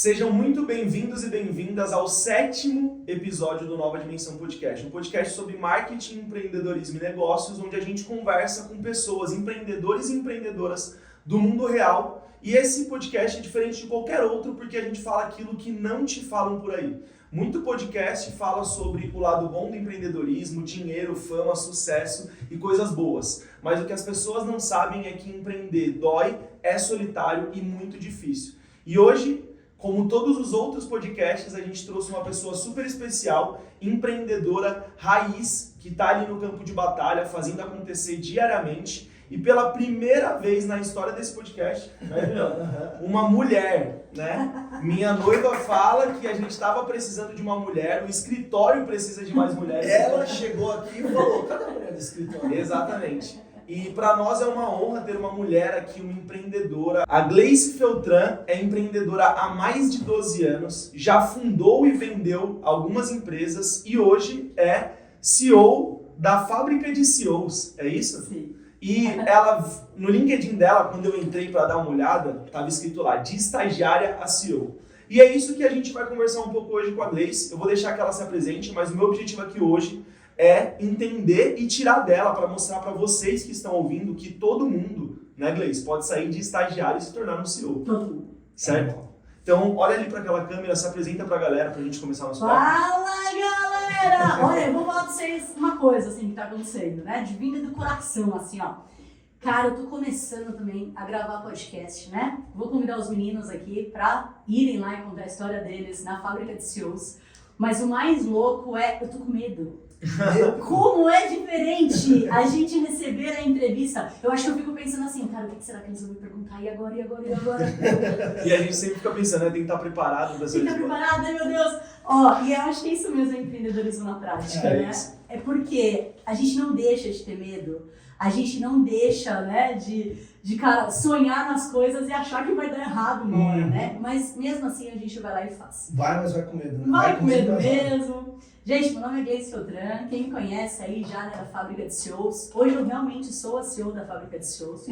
Sejam muito bem-vindos e bem-vindas ao 7º episódio do Nova Dimensão Podcast, um podcast sobre marketing, empreendedorismo e negócios, onde a gente conversa com pessoas, empreendedores e empreendedoras do mundo real. E esse podcast é diferente de qualquer outro porque a gente fala aquilo que não te falam por aí. Muito podcast fala sobre o lado bom do empreendedorismo, dinheiro, fama, sucesso e coisas boas. Mas o que as pessoas não sabem é que empreender dói, é solitário e muito difícil. E hoje, como todos os outros podcasts, a gente trouxe uma pessoa super especial, empreendedora raiz, que está ali no campo de batalha, fazendo acontecer diariamente. E pela primeira vez na história desse podcast, né, Julião? Uma mulher, né? Minha noiva fala que a gente estava precisando de uma mulher, o escritório precisa de mais mulheres. Ela chegou aqui e falou, cadê a mulher do escritório? Exatamente. E para nós é uma honra ter uma mulher aqui, uma empreendedora. A Gleice Feltran é empreendedora há mais de 12 anos, já fundou e vendeu algumas empresas e hoje é CEO da Fábrica de CEOs, é isso? Sim. E ela, no LinkedIn dela, quando eu entrei para dar uma olhada, estava escrito lá, de estagiária a CEO. E é isso que a gente vai conversar um pouco hoje com a Gleice. Eu vou deixar que ela se apresente, mas o meu objetivo aqui hoje é entender e tirar dela para mostrar para vocês que estão ouvindo que todo mundo, né, Gleice, pode sair de estagiário e se tornar um CEO. Todo mundo. Certo? Então, olha ali para aquela câmera, se apresenta para a galera para a gente começar o nosso papo. Fala, galera! Olha, eu vou falar pra vocês uma coisa, assim, que tá acontecendo, né? De vinda do coração, assim, ó. Cara, eu tô começando também a gravar podcast, né? Vou convidar os meninos aqui pra irem lá e contar a história deles na Fábrica de CEOs. Mas o mais louco é, eu tô com medo. Como é diferente a gente receber a entrevista. Eu acho que eu fico pensando assim, cara, o que será que eles vão me perguntar? E agora? E a gente sempre fica pensando, né? Tem que estar preparado para essa Fica preparada, meu Deus! Ó, e eu acho que isso mesmo é empreendedorismo na prática, né? Isso. É porque a gente não deixa de ter medo, a gente não deixa, né, de cara, sonhar nas coisas e achar que vai dar errado uma hora, né? Mas mesmo assim a gente vai lá e faz. Vai, mas vai com medo, né? Vai com medo mesmo. Gente, meu nome é Gleice Feltran, quem me conhece aí já na Fábrica de CEOs. Hoje eu realmente sou a CEO da Fábrica de CEOs.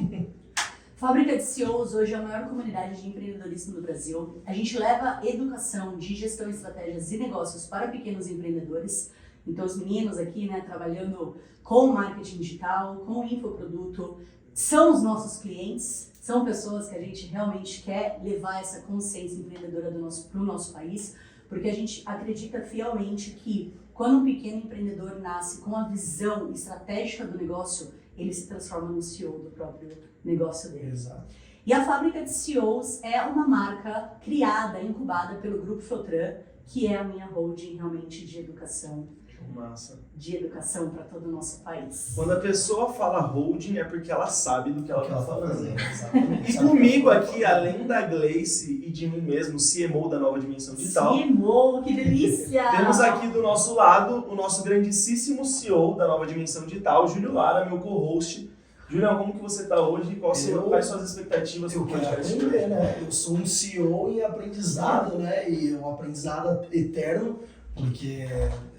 Fábrica de CEOs hoje é a maior comunidade de empreendedorismo do Brasil. A gente leva educação de gestão, estratégias e negócios para pequenos empreendedores. Então os meninos aqui, né, trabalhando com marketing digital, com infoproduto, são os nossos clientes, são pessoas que a gente realmente quer levar essa consciência empreendedora para o nosso país, porque a gente acredita fielmente que quando um pequeno empreendedor nasce com a visão estratégica do negócio, ele se transforma no CEO do próprio negócio dele. Exato. E a Fábrica de CEOs é uma marca criada, incubada pelo Grupo Feltran, que é a minha holding realmente de educação. Massa. De educação para todo o nosso país. Quando a pessoa fala holding é porque ela sabe do que ela está falando. Exatamente. E comigo aqui, além da Gleice e de mim mesmo, CMO da Nova Dimensão Digital, CMO, que delícia! temos aqui do nosso lado o nosso grandíssimo CEO da Nova Dimensão Digital, Júlio Lara, meu co-host. Julião, como que você está hoje? Quais são as expectativas Eu do quero podcast? aprender, né? Eu sou um CEO em aprendizado, né? E um aprendizado eterno, porque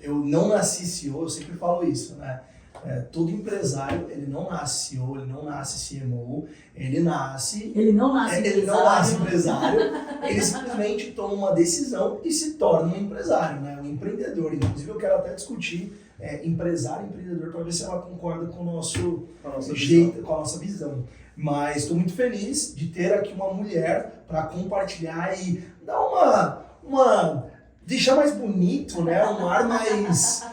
eu não nasci CEO, eu sempre falo isso, né? Todo empresário, ele não nasce CEO, ele não nasce CMO, ele não nasce empresário, ele simplesmente toma uma decisão e se torna um empresário, né? Um empreendedor. Inclusive, eu quero até discutir empresário e empreendedor para ver se ela concorda com o nosso jeito, com a nossa visão. Mas estou muito feliz de ter aqui uma mulher para compartilhar e dar uma deixar mais bonito, né? Um ar mais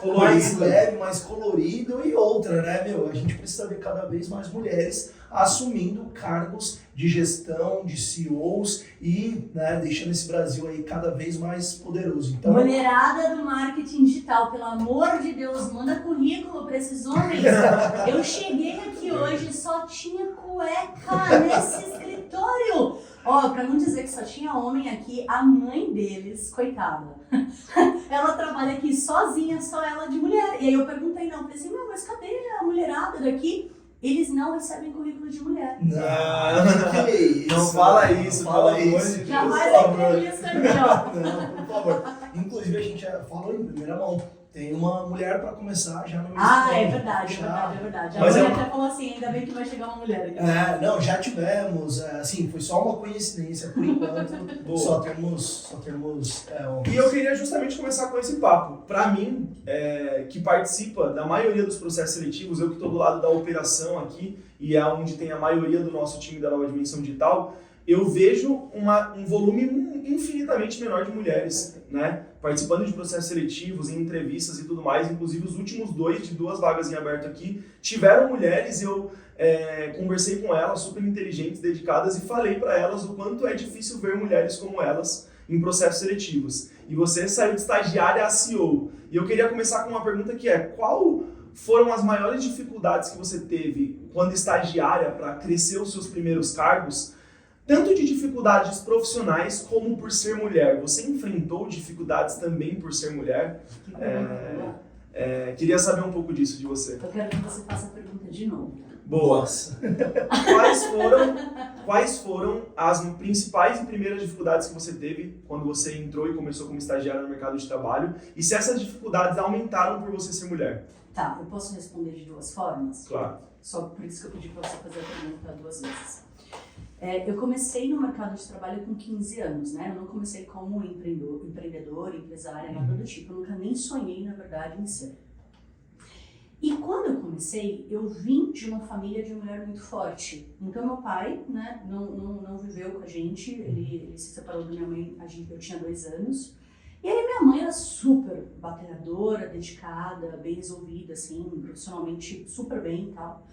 leve, mais colorido e outra, né, meu? A gente precisa ver cada vez mais mulheres assumindo cargos de gestão, de CEOs e, né, deixando esse Brasil aí cada vez mais poderoso. Então, mulherada do marketing digital, pelo amor de Deus, manda currículo para esses homens. Eu cheguei aqui hoje e só tinha cueca nesse escritório. Ó, pra não dizer que só tinha homem aqui, a mãe deles, coitada, ela trabalha aqui sozinha, só ela de mulher. E aí eu perguntei, não, falei assim, não, mas cadê a mulherada daqui? Eles não recebem currículo de mulher. Não, que isso? Não fala isso, não fala pelo amor isso. de Deus. Jamais a entrevista aqui, ó. Não, por favor. Inclusive, a gente já falou em primeira mão. Tem uma mulher para começar já no mês Ah, que vem. é verdade, é Já- verdade, é verdade. A Mas mãe é- até falou assim, ainda bem que vai chegar uma mulher aqui. Não, já tivemos, assim, foi só uma coincidência por enquanto. Boa. só temos homens. E eu queria justamente começar com esse papo. Para mim, que participa da maioria dos processos seletivos, eu que estou do lado da operação aqui, e é onde tem a maioria do nosso time da Nova Dimensão Digital, eu vejo um volume infinitamente menor de mulheres, né? Participando de processos seletivos, em entrevistas e tudo mais. Inclusive, os últimos de duas vagas em aberto aqui, tiveram mulheres e eu conversei com elas, super inteligentes, dedicadas, e falei para elas o quanto é difícil ver mulheres como elas em processos seletivos. E você saiu de estagiária a CEO. E eu queria começar com uma pergunta que é: qual foram as maiores dificuldades que você teve quando estagiária para crescer os seus primeiros cargos? Tanto de dificuldades profissionais como por ser mulher. Você enfrentou dificuldades também por ser mulher? Queria saber um pouco disso de você. Eu quero que você faça a pergunta de novo. Boa. Quais foram as principais e primeiras dificuldades que você teve quando você entrou e começou como estagiária no mercado de trabalho? E se essas dificuldades aumentaram por você ser mulher? Tá, eu posso responder de duas formas? Claro. Só por isso que eu pedi para você fazer a pergunta duas vezes. Eu comecei no mercado de trabalho com 15 anos, né? Eu não comecei como empreendedor, empresária, nada do tipo. Eu nunca nem sonhei, na verdade, em ser. E quando eu comecei, eu vim de uma família de mulher muito forte. Então, meu pai, né, não viveu com a gente. Ele se separou da minha mãe, eu tinha 2 anos. E aí, minha mãe era super batalhadora, dedicada, bem resolvida, assim, profissionalmente super bem e tal.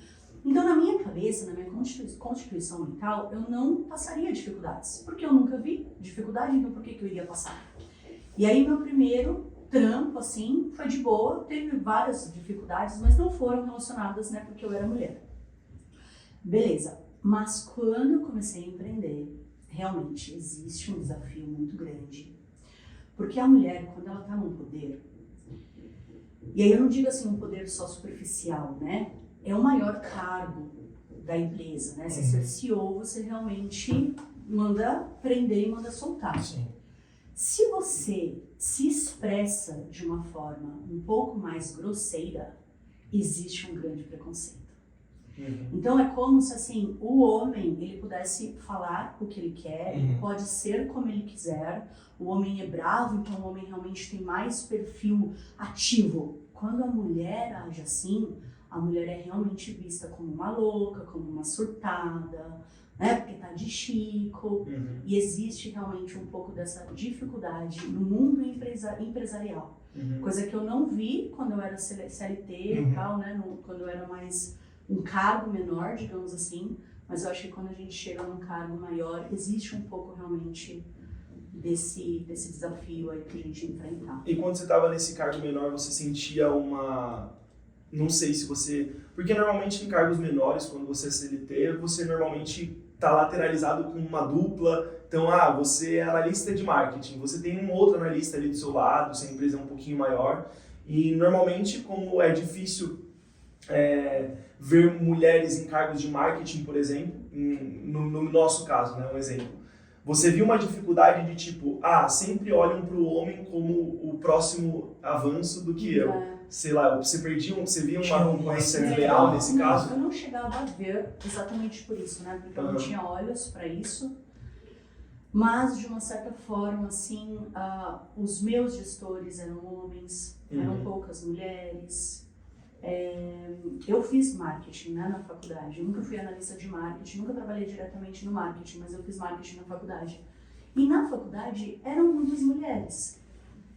Então, na minha cabeça, na minha constituição mental, eu não passaria dificuldades. Porque eu nunca vi dificuldade, então por que eu iria passar? E aí, meu primeiro trampo, assim, foi de boa. Teve várias dificuldades, mas não foram relacionadas, né, porque eu era mulher. Beleza. Mas quando eu comecei a empreender, realmente existe um desafio muito grande. Porque a mulher, quando ela tá num poder, e aí eu não digo assim um poder só superficial, né? É o maior cargo da empresa, né? Se ser CEO, você realmente manda prender e manda soltar. Sim. Se você se expressa de uma forma um pouco mais grosseira, existe um grande preconceito. Então é como se assim, o homem ele pudesse falar o que ele quer, ele pode ser como ele quiser, o homem é bravo, então o homem realmente tem mais perfil ativo. Quando a mulher age assim, a mulher é realmente vista como uma louca, como uma surtada, né? Porque tá de chico. E existe realmente um pouco dessa dificuldade no mundo empresarial. Coisa que eu não vi quando eu era CLT e tal, né? Quando eu era mais um cargo menor, digamos assim. Mas eu acho que quando a gente chega num cargo maior, existe um pouco realmente desse desafio aí pra gente enfrentar. E quando você estava nesse cargo menor, você sentia uma... Não sei se você... Porque normalmente em cargos menores, quando você é CLT, você normalmente está lateralizado com uma dupla. Então, você é analista de marketing, você tem um outro analista ali do seu lado, se a empresa é um pouquinho maior. E normalmente, como é difícil ver mulheres em cargos de marketing, por exemplo, no nosso caso, né, um exemplo. Você viu uma dificuldade de tipo, sempre olham para o homem como o próximo avanço do que eu. Sei lá, você via uma concorrência desleal nesse caso? Eu não chegava a ver exatamente por isso, né? Porque eu não tinha olhos para isso. Mas, de uma certa forma, assim, os meus gestores eram homens, eram poucas mulheres. Eu fiz marketing, né, na faculdade. Eu nunca fui analista de marketing, nunca trabalhei diretamente no marketing, mas eu fiz marketing na faculdade. E na faculdade eram muitas mulheres.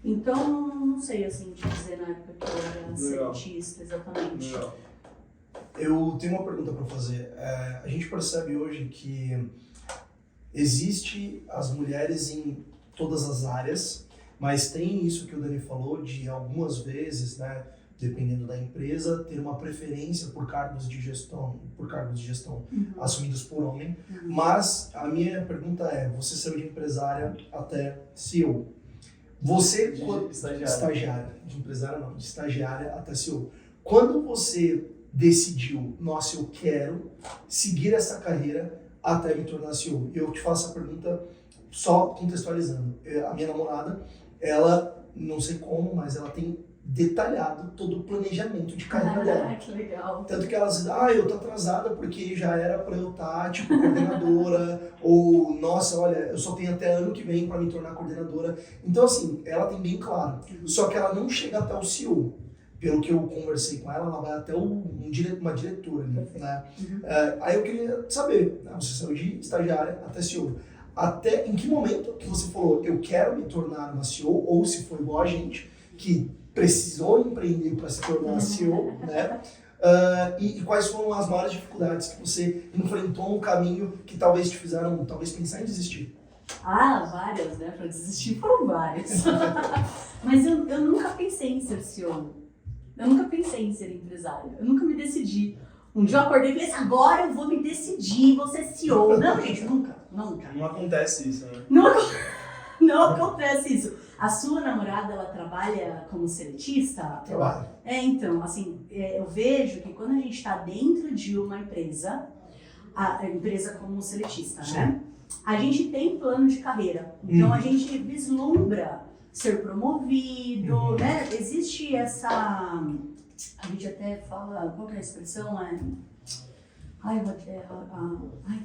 Então, não sei assim te dizer na época que eu era cientista, exatamente. Legal. Eu tenho uma pergunta para fazer. A gente percebe hoje que existe as mulheres em todas as áreas, mas tem isso que o Dani falou de algumas vezes, né, dependendo da empresa, ter uma preferência por cargos de gestão, assumidos por homem. Mas a minha pergunta é, você saiu de empresária até CEO. Você, estagiária, de empresária não, de estagiária até CEO. Quando você decidiu, nossa, eu quero seguir essa carreira até me tornar CEO? Eu te faço essa pergunta só contextualizando. A minha namorada, ela não sei como, mas ela tem detalhado todo o planejamento de carreira dela. Que legal. Tanto que ela diz, eu tô atrasada porque já era pra eu estar, tipo, coordenadora, ou, nossa, olha, eu só tenho até ano que vem pra me tornar coordenadora. Então, assim, ela tem bem claro. Só que ela não chega até o CEO. Pelo que eu conversei com ela vai até uma diretora ali, né? Aí eu queria saber, né, você saiu de estagiária até CEO. Até em que momento que você falou, eu quero me tornar uma CEO, ou se foi igual a gente, que precisou empreender para se tornar CEO, né? E quais foram as maiores dificuldades que você enfrentou no caminho que talvez te fizeram pensar em desistir? Várias, né? Para desistir foram várias. Mas eu nunca pensei em ser CEO. Eu nunca pensei em ser empresário. Eu nunca me decidi. Um dia eu acordei e falei assim, agora eu vou me decidir, vou ser CEO. Não, gente, nunca. Não acontece isso, né? Não acontece isso. A sua namorada, ela trabalha como seletista? Trabalha. Então, assim, eu vejo que quando a gente está dentro de uma empresa, a empresa como seletista, né? A gente tem plano de carreira. Então, a gente vislumbra ser promovido, né? Existe essa... A gente até fala... Qual que é a expressão?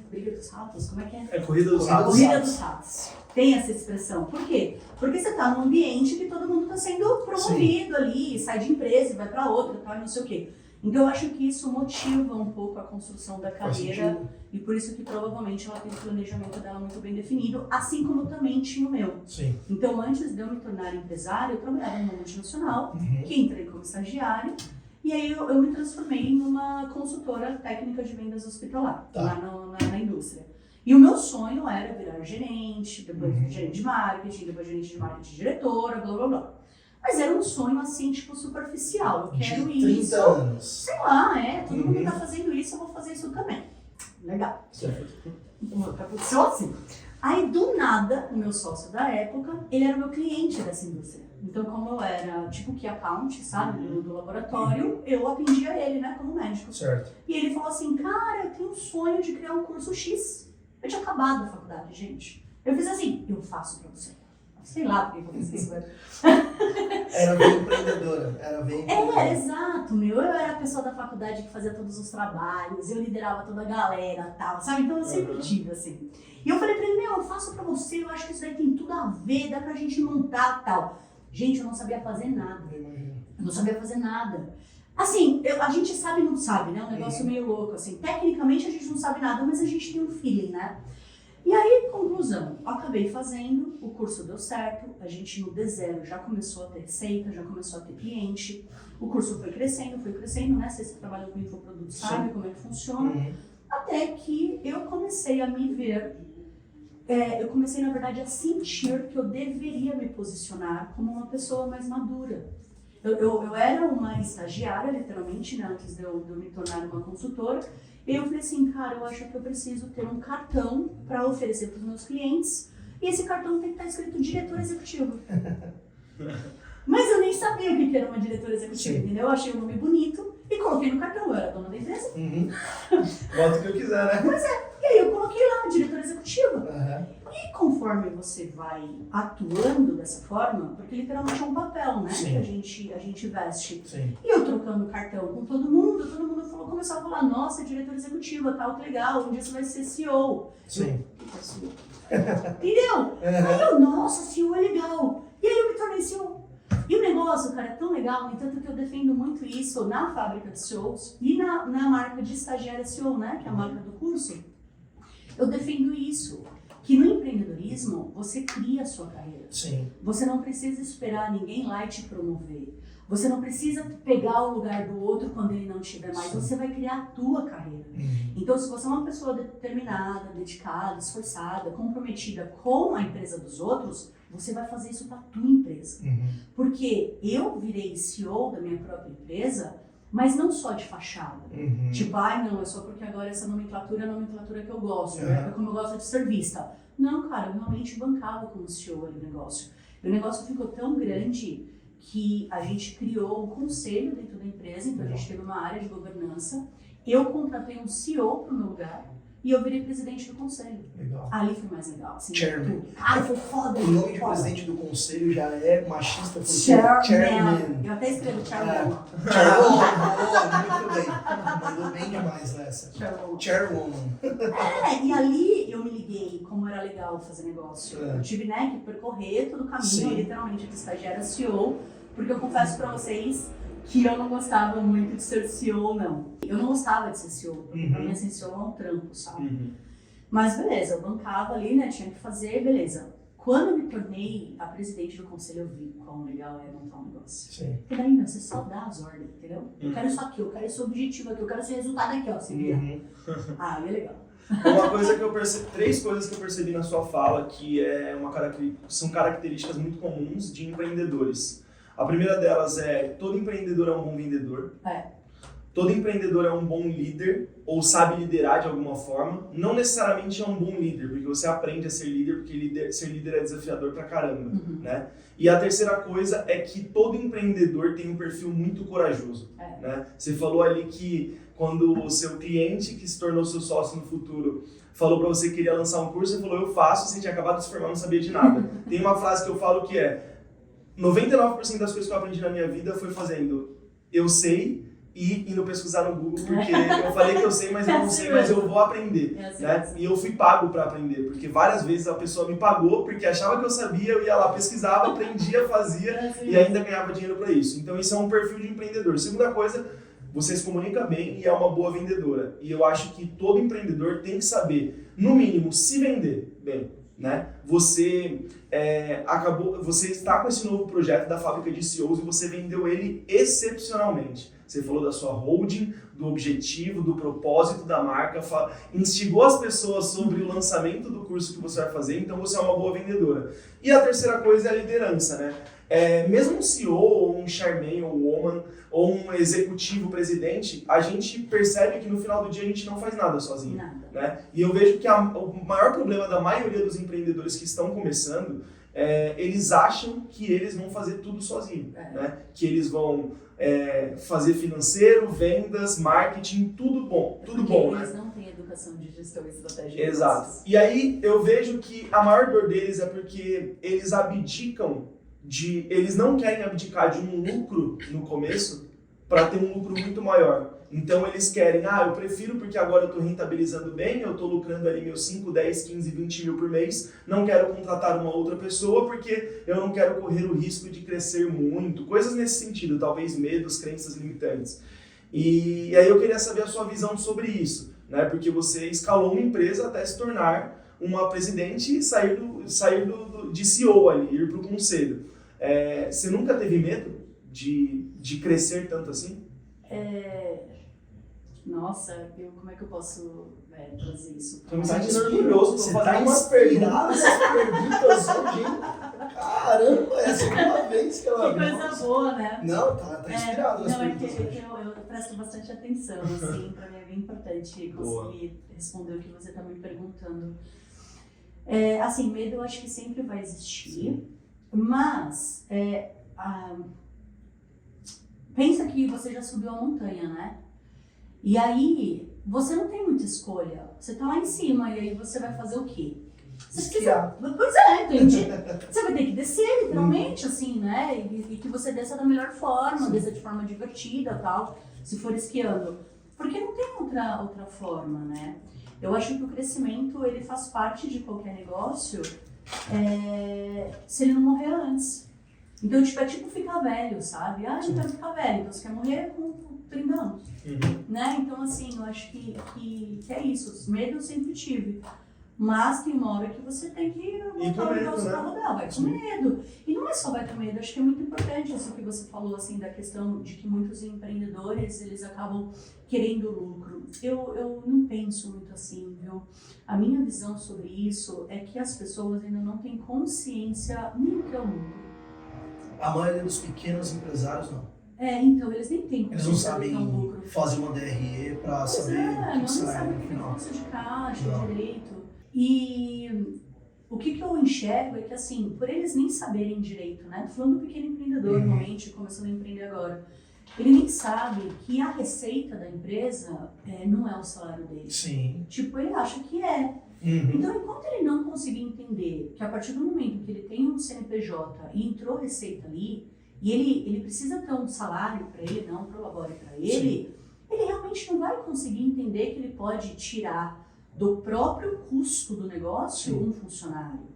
Briga dos ratos, como é que é? É corrida dos ratos. Corrida dos ratos. Tem essa expressão. Por quê? Porque você está num ambiente que todo mundo está sendo promovido ali, sai de empresa e vai para outra, tal, e não sei o quê. Então eu acho que isso motiva um pouco a construção da carreira e por isso que provavelmente ela tem o planejamento dela muito bem definido, assim como eu também tinha o meu. Sim. Então antes de eu me tornar empresária, eu trabalhava numa multinacional, que entrei como estagiária, e aí eu me transformei numa consultora técnica de vendas hospitalar, lá na indústria. E o meu sonho era virar gerente, depois gerente de marketing, depois gerente de marketing diretora, blá blá blá. Mas era um sonho assim, tipo, superficial. Eu quero de 30 isso. anos. Sei lá, todo mundo tá fazendo isso, eu vou fazer isso também. Legal. Certo. Aconteceu assim. Aí, do nada, o meu sócio da época, ele era o meu cliente dessa indústria. Então, como eu era, tipo, key account, sabe, do laboratório, eu atendia ele, né, como médico. Certo. E ele falou assim, cara, eu tenho um sonho de criar um curso X. Eu tinha acabado a faculdade, gente. Eu fiz assim, eu faço pra você. Sei lá por que eu fiz isso, Era bem empreendedora. Exato, meu. Eu era a pessoa da faculdade que fazia todos os trabalhos, eu liderava toda a galera e tal, sabe? Então eu sempre tive, assim. E eu falei pra ele, eu faço pra você, eu acho que isso daí tem tudo a ver, dá pra gente montar e tal. Gente, eu não sabia fazer nada. Eu não sabia fazer nada. Assim, a gente sabe e não sabe, né? Um negócio meio louco, assim. Tecnicamente a gente não sabe nada, mas a gente tem um feeling, né? E aí, conclusão, eu acabei fazendo, o curso deu certo, a gente no D0 já começou a ter receita, já começou a ter cliente, o curso foi crescendo, né? Vocês que trabalham com infoprodutos sabem como é que funciona. Até que eu comecei a me ver, eu comecei, na verdade, a sentir que eu deveria me posicionar como uma pessoa mais madura. Eu era uma estagiária, literalmente, né, antes de eu me tornar uma consultora. E eu falei assim, cara, eu acho que eu preciso ter um cartão para oferecer para os meus clientes. E esse cartão tem que estar escrito diretor executivo. Mas eu nem sabia o que era uma diretora executiva, entendeu? Eu achei o nome bonito e coloquei no cartão. Eu era dona da empresa. Bota o que eu quiser, né? Pois é. E aí eu coloquei lá, diretora executiva. E conforme você vai atuando dessa forma, porque literalmente é um papel, né? Que a gente veste. E eu trocando cartão com todo mundo começou a falar, nossa, diretora executiva, tal, que legal, um dia você vai ser CEO. Entendeu? Aí eu, nossa, CEO é legal. E aí eu me tornei CEO. E o negócio, cara, é tão legal, no entanto que eu defendo muito isso na fábrica de CEOs e na marca de estagiária CEO, né? Que é a marca do curso. Eu defendo isso. Que no empreendedorismo, você cria a sua carreira. Você não precisa esperar ninguém lá e te promover. Você não precisa pegar o lugar do outro quando ele não estiver mais. Você vai criar a tua carreira. Então, se você é uma pessoa determinada, dedicada, esforçada, comprometida com a empresa dos outros, você vai fazer isso para a tua empresa. Porque eu virei CEO da minha própria empresa, mas não só de fachada. Tipo, não, é só porque agora essa nomenclatura é a nomenclatura que eu gosto, né? Como eu gosto de ser vista. Não, cara, eu realmente bancava como CEO ali o negócio. E o negócio ficou tão grande que a gente criou um conselho dentro da empresa, então a gente teve uma área de governança. Eu contratei um CEO para o meu lugar, e eu virei presidente do conselho. Legal. Ali foi mais legal. Assim, Chairman. Ai, foi foda. O nome de foda. presidente do conselho já é machista por ser Chairman. chairman. Eu até escrevi Chairman. Boa, muito bem. Mandou bem demais nessa. Chairwoman. E ali eu me liguei como era legal fazer negócio. É. Eu tive, né, que percorrer todo o caminho, Sim. literalmente, de estagiária a CEO, porque eu confesso pra vocês que eu não gostava muito de ser CEO, não. Eu não gostava de ser CEO, porque pra mim ser CEO é um trampo, sabe? Mas beleza, eu bancava ali, né, tinha que fazer, beleza. Quando eu me tornei a presidente do conselho, eu vi quão legal é montar um negócio. Sim. E daí, meu, você só dá as ordens, entendeu? Eu quero isso aqui, eu quero esse objetivo aqui, eu quero esse resultado aqui, ó, se vira. Ah, é legal. Uma coisa que eu percebi, 3 coisas que eu percebi na sua fala que são características muito comuns de empreendedores. A primeira delas é todo empreendedor é um bom vendedor. Todo empreendedor é um bom líder ou sabe liderar de alguma forma. Não necessariamente é um bom líder, porque você aprende a ser líder, porque ser líder é desafiador pra caramba, né? E a terceira coisa é que todo empreendedor tem um perfil muito corajoso, né? Você falou ali que quando o seu cliente, que se tornou seu sócio no futuro, falou pra você que queria lançar um curso, você falou, eu faço, você tinha acabado de se formar, não sabia de nada. Tem uma frase que eu falo que é 99% das coisas que eu aprendi na minha vida foi fazendo eu sei e indo pesquisar no Google, porque eu falei que eu sei, mas eu não sei, mas eu vou aprender, né? E eu fui pago para aprender, porque várias vezes a pessoa me pagou porque achava que eu sabia, eu ia lá, pesquisava, aprendia, fazia e ainda ganhava dinheiro para isso. Então isso é um perfil de empreendedor. Segunda coisa, você se comunica bem e é uma boa vendedora. E eu acho que todo empreendedor tem que saber, no mínimo, se vender bem, né? Você está com esse novo projeto da fábrica de CEOs e você vendeu ele excepcionalmente. Você falou da sua holding, do objetivo, do propósito da marca, instigou as pessoas sobre o lançamento do curso que você vai fazer, então você é uma boa vendedora. E a terceira coisa é a liderança, né? Mesmo um CEO, ou um chairman, ou woman, ou um executivo presidente, a gente percebe que no final do dia a gente não faz nada sozinho. Né? E eu vejo que o maior problema da maioria dos empreendedores que estão começando, eles acham que eles vão fazer tudo sozinho, né? Que eles vão fazer financeiro, vendas, marketing, tudo bom, Eles né? não têm educação de gestão e estratégia. Exato. E aí eu vejo que a maior dor deles é porque eles eles não querem abdicar de um lucro no começo para ter um lucro muito maior. Então eles querem, eu prefiro porque agora eu estou rentabilizando bem, eu estou lucrando ali meus 5, 10, 15, 20 mil por mês, não quero contratar uma outra pessoa porque eu não quero correr o risco de crescer muito, coisas nesse sentido, talvez medos, crenças limitantes. E aí eu queria saber a sua visão sobre isso, né? Porque você escalou uma empresa até se tornar uma presidente e sair de CEO ali, ir para o conselho. Você nunca teve medo de crescer tanto assim? Nossa, como é que eu posso trazer isso? Tô me sentindo orgulhoso, tô fazendo umas perguntas. Essas perguntas hoje. Caramba, é a segunda vez que ela Que coisa boa, né? Não, tá inspirado nas Não, é que perguntas. eu presto bastante atenção, assim, pra mim é bem importante conseguir responder o que você tá me perguntando. Assim, medo eu acho que sempre vai existir, mas pensa que você já subiu a montanha, né? E aí, você não tem muita escolha. Você tá lá em cima e aí você vai fazer o quê? Esquiar. Pois é, entendi. Você vai ter que descer, literalmente, assim, né? E que você desça da melhor forma, desça de forma divertida e tal, se for esquiando. Porque não tem outra forma, né? Eu acho que o crescimento, ele faz parte de qualquer negócio, se ele não morrer antes. Então, tipo, é tipo ficar velho, sabe? Eu quero ficar velho, então você quer morrer com 30 anos, né? Então, assim, eu acho que é isso. Os medos eu sempre tive. Mas tem uma hora que você tem que botar o negócio pra rodar, vai com medo. E não é só vai com medo, acho que é muito importante isso que você falou, assim, da questão de que muitos empreendedores, eles acabam querendo lucro. Eu não penso muito assim, viu? A minha visão sobre isso é que as pessoas ainda não têm consciência nem do que é o lucro. A maioria dos pequenos empresários não. Então, eles nem têm Eles não sabem lucro. fazer uma DRE para saber o que sai no final. Fluxo de caixa, direito. E o que eu enxergo é que, assim, por eles nem saberem direito, né? Tô falando do pequeno empreendedor, normalmente, começando a empreender agora. ele nem sabe que a receita da empresa não é o salário dele. Sim. Tipo, ele acha que é. Uhum. Então, enquanto ele não conseguir entender que a partir do momento que ele tem um CNPJ e entrou receita ali, e ele precisa ter um salário para ele, não prolabore para ele, ele realmente não vai conseguir entender que ele pode tirar do próprio custo do negócio um funcionário.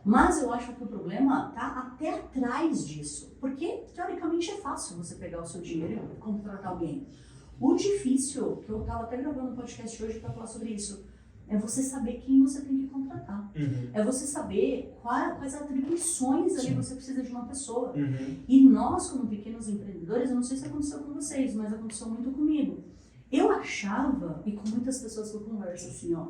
Mas eu acho que o problema está até atrás disso, porque teoricamente é fácil você pegar o seu dinheiro e contratar alguém. O difícil, que eu estava até gravando um podcast hoje para falar sobre isso, é você saber quem você tem que contratar. É você saber quais atribuições ali você precisa de uma pessoa. E nós, como pequenos empreendedores, eu não sei se aconteceu com vocês, mas aconteceu muito comigo. Eu achava, e com muitas pessoas que eu converso assim, ó,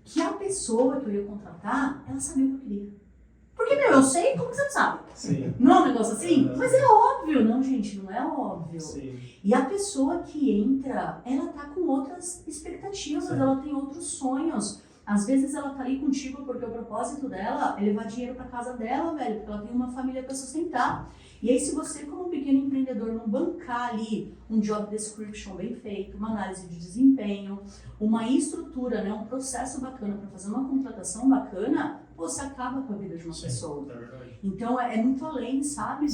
que a pessoa que eu ia contratar, ela sabia o que eu queria. Porque, eu sei, como que você não sabe? Sim. Não é um negócio assim? Mas é óbvio. Não, gente, não é óbvio. Sim. E a pessoa que entra, ela tá com outras expectativas, ela tem outros sonhos. Às vezes ela tá ali contigo porque o propósito dela é levar dinheiro pra casa dela, velho, porque ela tem uma família pra sustentar. E aí, se você, como pequeno empreendedor, não bancar ali um job description bem feito, uma análise de desempenho, uma estrutura, né, um processo bacana para fazer uma contratação bacana, você acaba com a vida de uma pessoa. É verdade. Então, é muito além, sabe,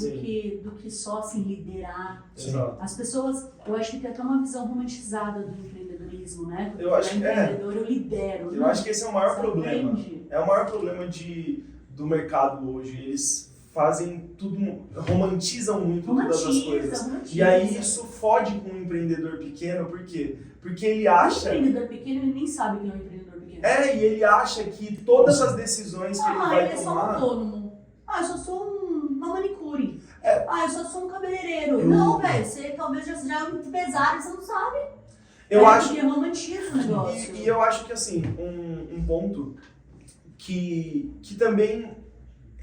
do que só assim, liderar. Exato. As pessoas, eu acho que tem até uma visão romantizada do empreendedorismo, né? Eu acho que empreendedor, eu lidero. Eu acho que esse é o maior Você problema. aprende. É o maior problema do mercado hoje. Eles fazem tudo, romantizam muito todas as coisas. E aí isso fode com um empreendedor pequeno, por quê? Porque ele acha... O empreendedor pequeno, ele nem sabe que ele é um empreendedor pequeno. E ele acha que todas as decisões que ele vai ele é só um tomar... autônomo. Eu só sou uma manicure. Eu só sou um cabeleireiro. Eu- Não, velho, você talvez já é um empresário, você não sabe. Eu acho... Porque romantiza o negócio. E eu acho que, assim, um ponto que também...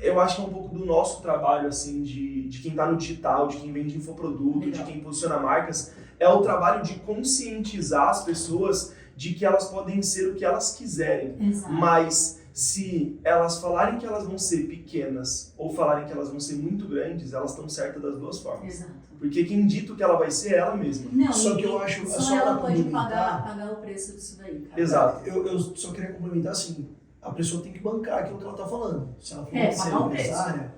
Eu acho que é um pouco do nosso trabalho, assim, de quem está no digital, de quem vende infoproduto, Legal. de quem posiciona marcas, é o trabalho de conscientizar as pessoas de que elas podem ser o que elas quiserem. Exato. Mas se elas falarem que elas vão ser pequenas ou falarem que elas vão ser muito grandes, elas estão certas das duas formas. Exato. Porque quem dita o que ela vai ser é ela mesma. Não, Só que eu acho- só só ela pra pode complementar- pagar o preço disso daí, cara. Exato. Eu só queria complementar assim, a pessoa tem que bancar aquilo que ela tá falando. Se ela for ser pagar o preço. empresária,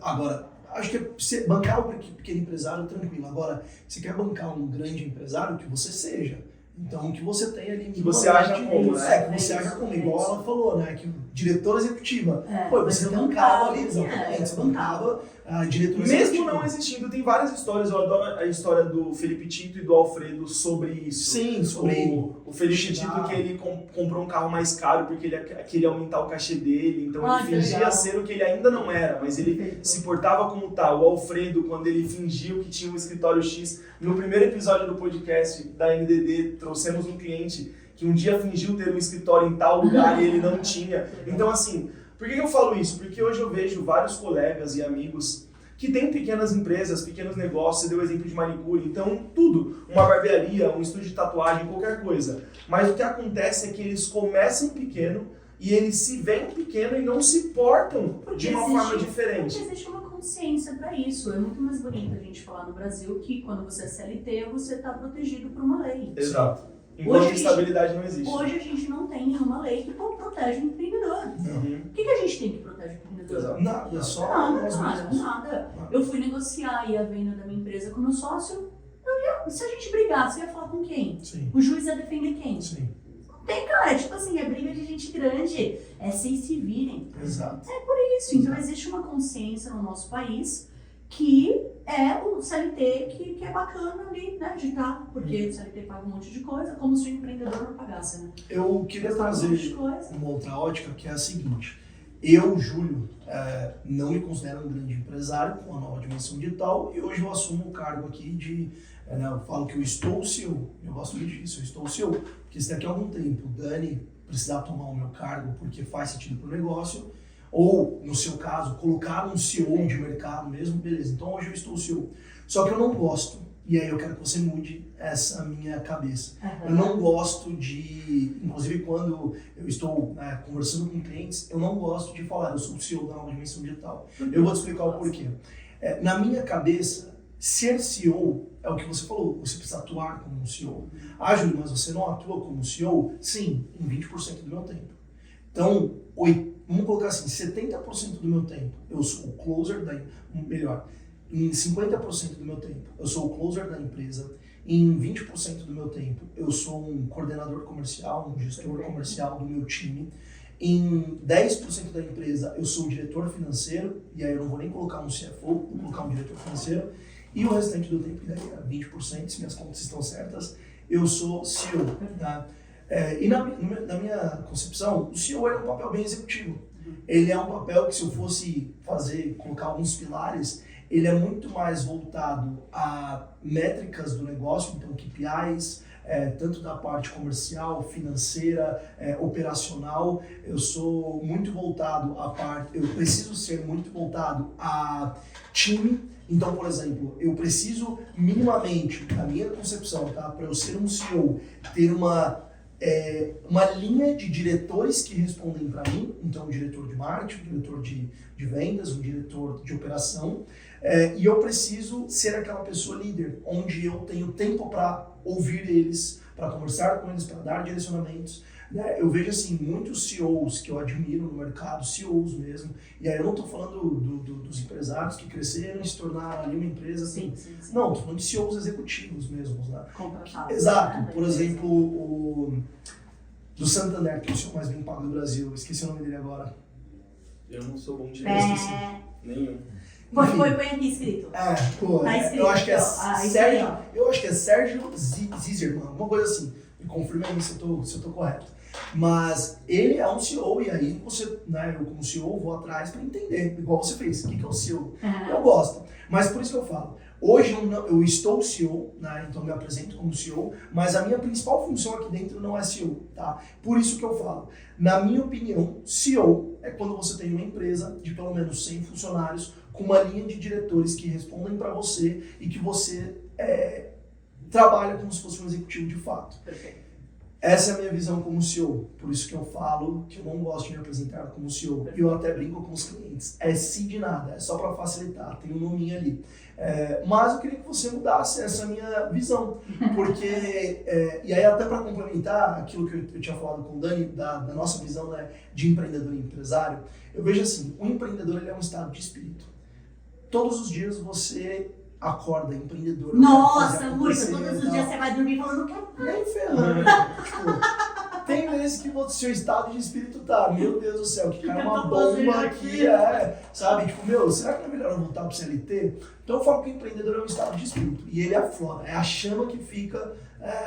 agora, acho que você bancar o pequeno empresário, tranquilo. Agora, se quer bancar um grande empresário, que você seja. Então, que você tenha ali... Que você haja como, né? Que você haja como, igual ela falou, né? Que diretora executiva. Mas Você eu bancava ali, bancava, exatamente. Você bancava a diretora Mesmo executiva. não existindo, tem várias histórias. Eu adoro a história do Felipe Tito e do Alfredo sobre isso. Sim, sobre O Felipe Tito, que ele comprou um carro mais caro porque ele queria aumentar o cachê dele, então ele que fingia legal. ser o que ele ainda não era, mas ele Perfeito. se portava como tal. O Alfredo, quando ele fingiu que tinha um escritório X, no primeiro episódio do podcast da NDD, trouxemos um cliente que um dia fingiu ter um escritório em tal lugar e ele não tinha. Então, assim, por que eu falo isso? Porque hoje eu vejo vários colegas e amigos que têm pequenas empresas, pequenos negócios. Você deu o exemplo de manicure, então tudo, uma barbearia, um estúdio de tatuagem, qualquer coisa. Mas o que acontece é que eles começam pequeno e eles se veem pequeno e não se portam de uma forma diferente. Porque existe uma consciência para isso. É muito mais bonito a gente falar no Brasil que quando você é CLT, você está protegido por uma lei. Exato. Enquanto Hoje a estabilidade não existe. Hoje a gente não tem nenhuma lei que protege o empreendedor. Uhum. O que a gente tem que protege o empreendedor? Exato. Nada, só nós Nada, mesmos. nada. Eu fui negociar aí a venda da minha empresa com meu sócio. Se a gente brigar, você ia falar com quem? Sim, O juiz ia defender quem? sim, Não tem, cara. É tipo assim, é briga de gente grande. É vocês se virem. exato. Isso. Então existe uma consciência no nosso país que é o CLT que é bacana ali, né, de estar, porque o CLT paga um monte de coisa, como se o empreendedor não pagasse, né? Eu queria Paga um monte de trazer coisa. uma outra ótica, que é a seguinte. Eu, Júlio, não me considero um grande empresário com a nova dimensão digital e hoje eu assumo o cargo aqui de... eu falo que eu estou o CEO, eu gosto muito disso, eu estou o CEO, porque se daqui a algum tempo o Dani precisar tomar o meu cargo porque faz sentido para o negócio, ou, no seu caso, colocar um CEO de mercado mesmo, beleza, então hoje eu estou o CEO. Só que eu não gosto, e aí eu quero que você mude essa minha cabeça. Eu não gosto de, inclusive quando eu estou conversando com clientes, eu não gosto de falar, eu sou o CEO da nova dimensão digital. Eu vou te explicar o porquê. Na minha cabeça, ser CEO é o que você falou, você precisa atuar como um CEO. Ah, Júlio, mas você não atua como CEO? Sim, em 20% do meu tempo. Então, vamos colocar assim, 70% do meu tempo eu sou o closer em 50% do meu tempo eu sou o closer da empresa, em 20% do meu tempo eu sou um coordenador comercial, um gestor comercial do meu time, em 10% da empresa eu sou o diretor financeiro, e aí eu não vou nem colocar um CFO, vou colocar um diretor financeiro, e o restante do tempo, que daí é 20%, se minhas contas estão certas, eu sou CEO. Tá? E na minha concepção, o CEO é um papel bem executivo. Ele é um papel que, se eu fosse colocar alguns pilares, ele é muito mais voltado a métricas do negócio, então KPIs, tanto da parte comercial, financeira, operacional. Eu sou muito voltado eu preciso ser muito voltado a time. Então, por exemplo, eu preciso minimamente, na minha concepção, tá, para eu ser um CEO, ter uma linha de diretores que respondem para mim, então um diretor de marketing, um diretor de vendas, um diretor de operação, e eu preciso ser aquela pessoa líder, onde eu tenho tempo para ouvir eles, para conversar com eles, para dar direcionamentos. Né? Eu vejo assim, muitos CEOs que eu admiro no mercado, CEOs mesmo, e aí eu não estou falando dos empresários que cresceram e se tornaram ali uma empresa. Sim. Não, estou falando de CEOs executivos mesmo. Né? Exato. Por exemplo, o do Santander, que é o CEO mais bem pago do Brasil, esqueci o nome dele agora. Eu não sou bom de esqueci. Nenhum. Põe aqui escrito. Tá escrito. Eu acho que é Sérgio Ziserman, alguma coisa assim. Me confirma aí se eu tô correto. Mas ele é um CEO, e aí você, né, eu como CEO vou atrás para entender, igual você fez, o que é o CEO. Eu gosto, mas por isso que eu falo, hoje eu estou CEO, né, então eu me apresento como CEO, mas a minha principal função aqui dentro não é CEO, tá? Por isso que eu falo, na minha opinião, CEO é quando você tem uma empresa de pelo menos 100 funcionários, com uma linha de diretores que respondem para você e que você trabalha como se fosse um executivo de fato. Perfeito. Essa é a minha visão como CEO, por isso que eu falo que eu não gosto de me apresentar como CEO. E eu até brinco com os clientes, é sim de nada, é só para facilitar, tem um nominho ali. Mas eu queria que você mudasse essa minha visão, porque, e aí até para complementar aquilo que eu tinha falado com o Dani, da nossa visão, né, de empreendedor e empresário, eu vejo assim, o empreendedor ele é um estado de espírito. Todos os dias você acorda empreendedor. Nossa, muito. Todos os dias você vai dormir falando que nem ferrando. Tem vezes que o seu estado de espírito tá, meu Deus do céu, que cai uma bomba aqui, sabe? Tipo, será que não é melhor eu voltar pro CLT? Então eu falo que o empreendedor é um estado de espírito, e ele aflora, é a chama que fica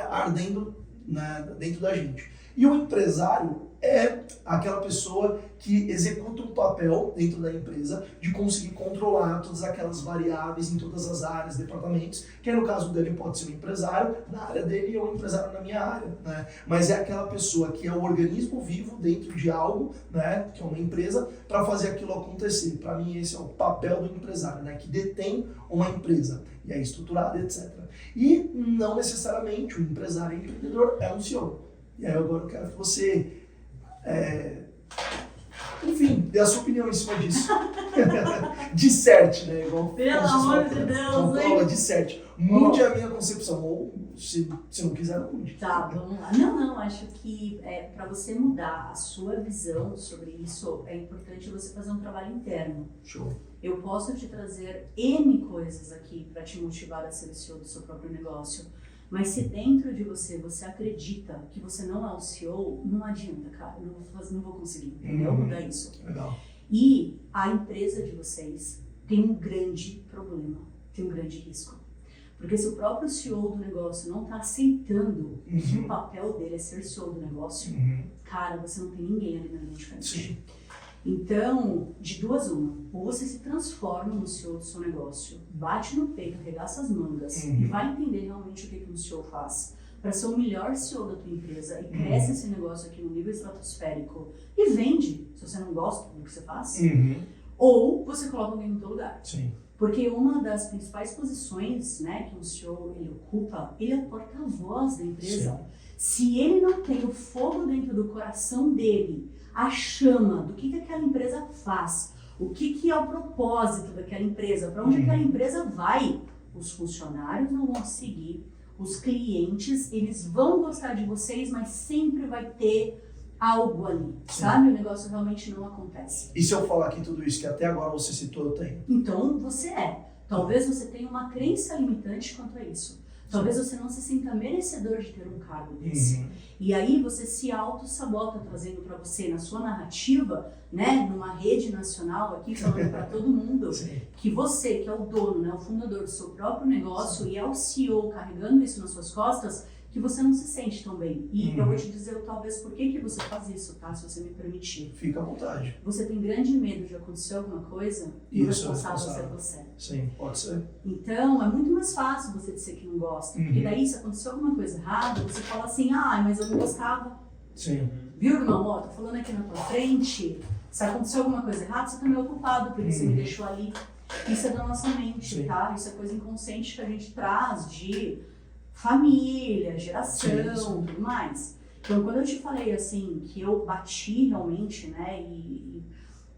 ardendo, né, dentro da gente. E o empresário é aquela pessoa que executa um papel dentro da empresa de conseguir controlar todas aquelas variáveis em todas as áreas, departamentos, que no caso dele pode ser um empresário na área dele ou um empresário na minha área, né? Mas é aquela pessoa que é o organismo vivo dentro de algo, né, que é uma empresa, para fazer aquilo acontecer. Para mim esse é o papel do empresário, né, que detém uma empresa e é estruturada, etc. E não necessariamente o empresário e empreendedor é um CEO. E aí agora eu quero que você enfim, dê a sua opinião em cima disso. Disserte, né? Igual pelo amor de Deus, hein? Disserte. Mude a minha concepção. Ou, se não quiser, não mude. Tá, vamos lá. Não, acho que para você mudar a sua visão sobre isso, é importante você fazer um trabalho interno. Show. Eu posso te trazer N coisas aqui para te motivar a ser o CEO do seu próprio negócio. Mas se dentro de você acredita que você não é o CEO, não adianta, cara. Não vou conseguir, entendeu? Mudar isso. Legal. E a empresa de vocês tem um grande problema, tem um grande risco. Porque se o próprio CEO do negócio não está aceitando que o papel dele é ser CEO do negócio, cara, você não tem ninguém ali na linha de frente. Sim. Então, de duas uma, ou você se transforma no CEO do seu negócio, bate no peito, arregaça as mangas e vai entender realmente o que um CEO faz para ser o melhor CEO da tua empresa e cresce esse negócio aqui no nível estratosférico e vende, se você não gosta do que você faz, ou você coloca alguém no teu lugar. Sim. Porque uma das principais posições, né, que um CEO ele ocupa, ele é o porta-voz da empresa. Sim. Se ele não tem o fogo dentro do coração dele, a chama do que aquela empresa faz, o que é o propósito daquela empresa, para onde aquela empresa vai, os funcionários não vão seguir, os clientes, eles vão gostar de vocês, mas sempre vai ter algo ali, sabe? O negócio realmente não acontece. E se eu falar aqui tudo isso que até agora você citou, eu tenho? Então, você é. Talvez você tenha uma crença limitante quanto a isso. Talvez você não se sinta merecedor de ter um cargo desse. E aí você se auto-sabota, trazendo para você, na sua narrativa, né, numa rede nacional aqui, falando para todo mundo, que você, que é o dono, né, o fundador do seu próprio negócio e é o CEO carregando isso nas suas costas, que você não se sente tão bem. E eu vou te dizer talvez por que você faz isso, tá? Se você me permitir. Fica à vontade. Você tem grande medo de acontecer alguma coisa e o responsável ser você. Sim, pode ser. Então, é muito mais fácil você dizer que não gosta. Porque daí, se aconteceu alguma coisa errada, você fala assim, mas eu não gostava. Sim. Viu, irmão? Ó, tô falando aqui na tua frente. Se aconteceu alguma coisa errada, você tá meio ocupado, porque você me deixou ali. Isso é da nossa mente, tá? Isso é coisa inconsciente que a gente traz de família, geração, tudo mais. Então, quando eu te falei assim, que eu bati realmente, né, e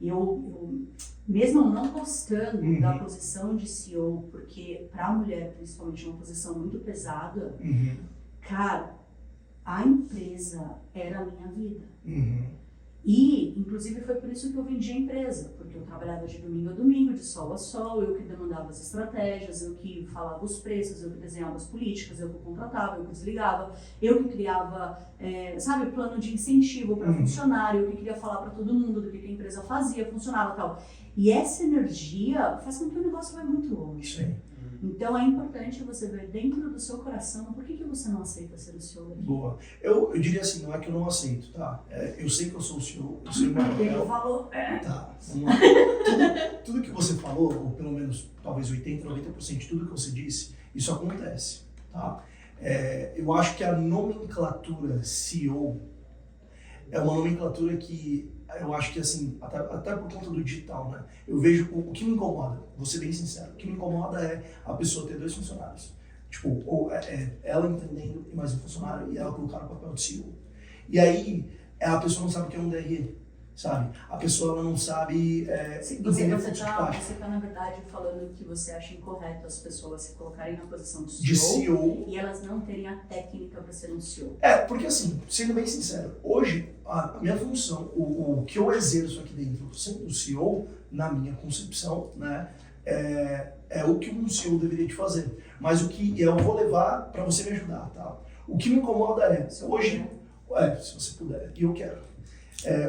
eu mesmo não gostando da posição de CEO, porque para a mulher, principalmente, é uma posição muito pesada, cara, a empresa era a minha vida. E, inclusive, foi por isso que eu vendi a empresa, porque eu trabalhava de domingo a domingo, de sol a sol, eu que demandava as estratégias, eu que falava os preços, eu que desenhava as políticas, eu que contratava, eu que desligava, eu que criava, plano de incentivo para funcionário, eu que queria falar para todo mundo do que a empresa fazia, funcionava e tal. E essa energia faz com que o negócio vá muito longe. Sim. Então é importante você ver dentro do seu coração por que você não aceita ser o CEO aqui. Boa. Eu diria assim, não é que eu não aceito, tá? Eu sei que eu sou o CEO, eu sei o meu papel. Falou. Tá, vamos lá. Tudo que você falou, ou pelo menos talvez 80%, 90% de tudo que você disse, isso acontece, tá? Eu acho que a nomenclatura CEO é uma nomenclatura que eu acho que assim, até por conta do digital, né? Eu vejo o que me incomoda, vou ser bem sincero, o que me incomoda é a pessoa ter 2 funcionários. Tipo, ou ela entendendo e mais um funcionário e ela colocar o papel de CEO. E aí, a pessoa não sabe o que é um DRE, sabe? A pessoa ela não sabe entender Você tá, na verdade, falando que você acha incorreto as pessoas se colocarem na posição de CEO e elas não terem a técnica para ser um CEO. Porque assim, sendo bem sincero, hoje a minha função, o que eu exerço aqui dentro, sendo o CEO, na minha concepção, né, é o que um CEO deveria de fazer. Mas o que eu vou levar para você me ajudar, tá? O que me incomoda hoje, se você puder, e eu quero.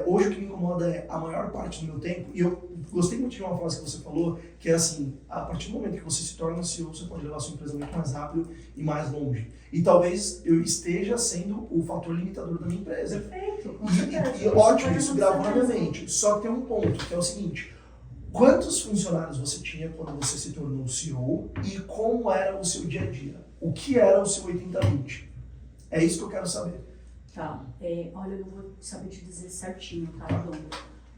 Hoje o que me incomoda é a maior parte do meu tempo, e eu gostei muito de uma frase que você falou, que é assim, a partir do momento que você se torna CEO, você pode levar a sua empresa muito mais rápido e mais longe. E talvez eu esteja sendo o fator limitador da minha empresa. Perfeito, com certeza. E ótimo, isso gravou na minha mente. Só que tem um ponto, que é o seguinte, quantos funcionários você tinha quando você se tornou CEO e como era o seu dia a dia? O que era o seu 80-20? É isso que eu quero saber. Tá, olha, eu não vou saber te dizer certinho, tá, Redondo?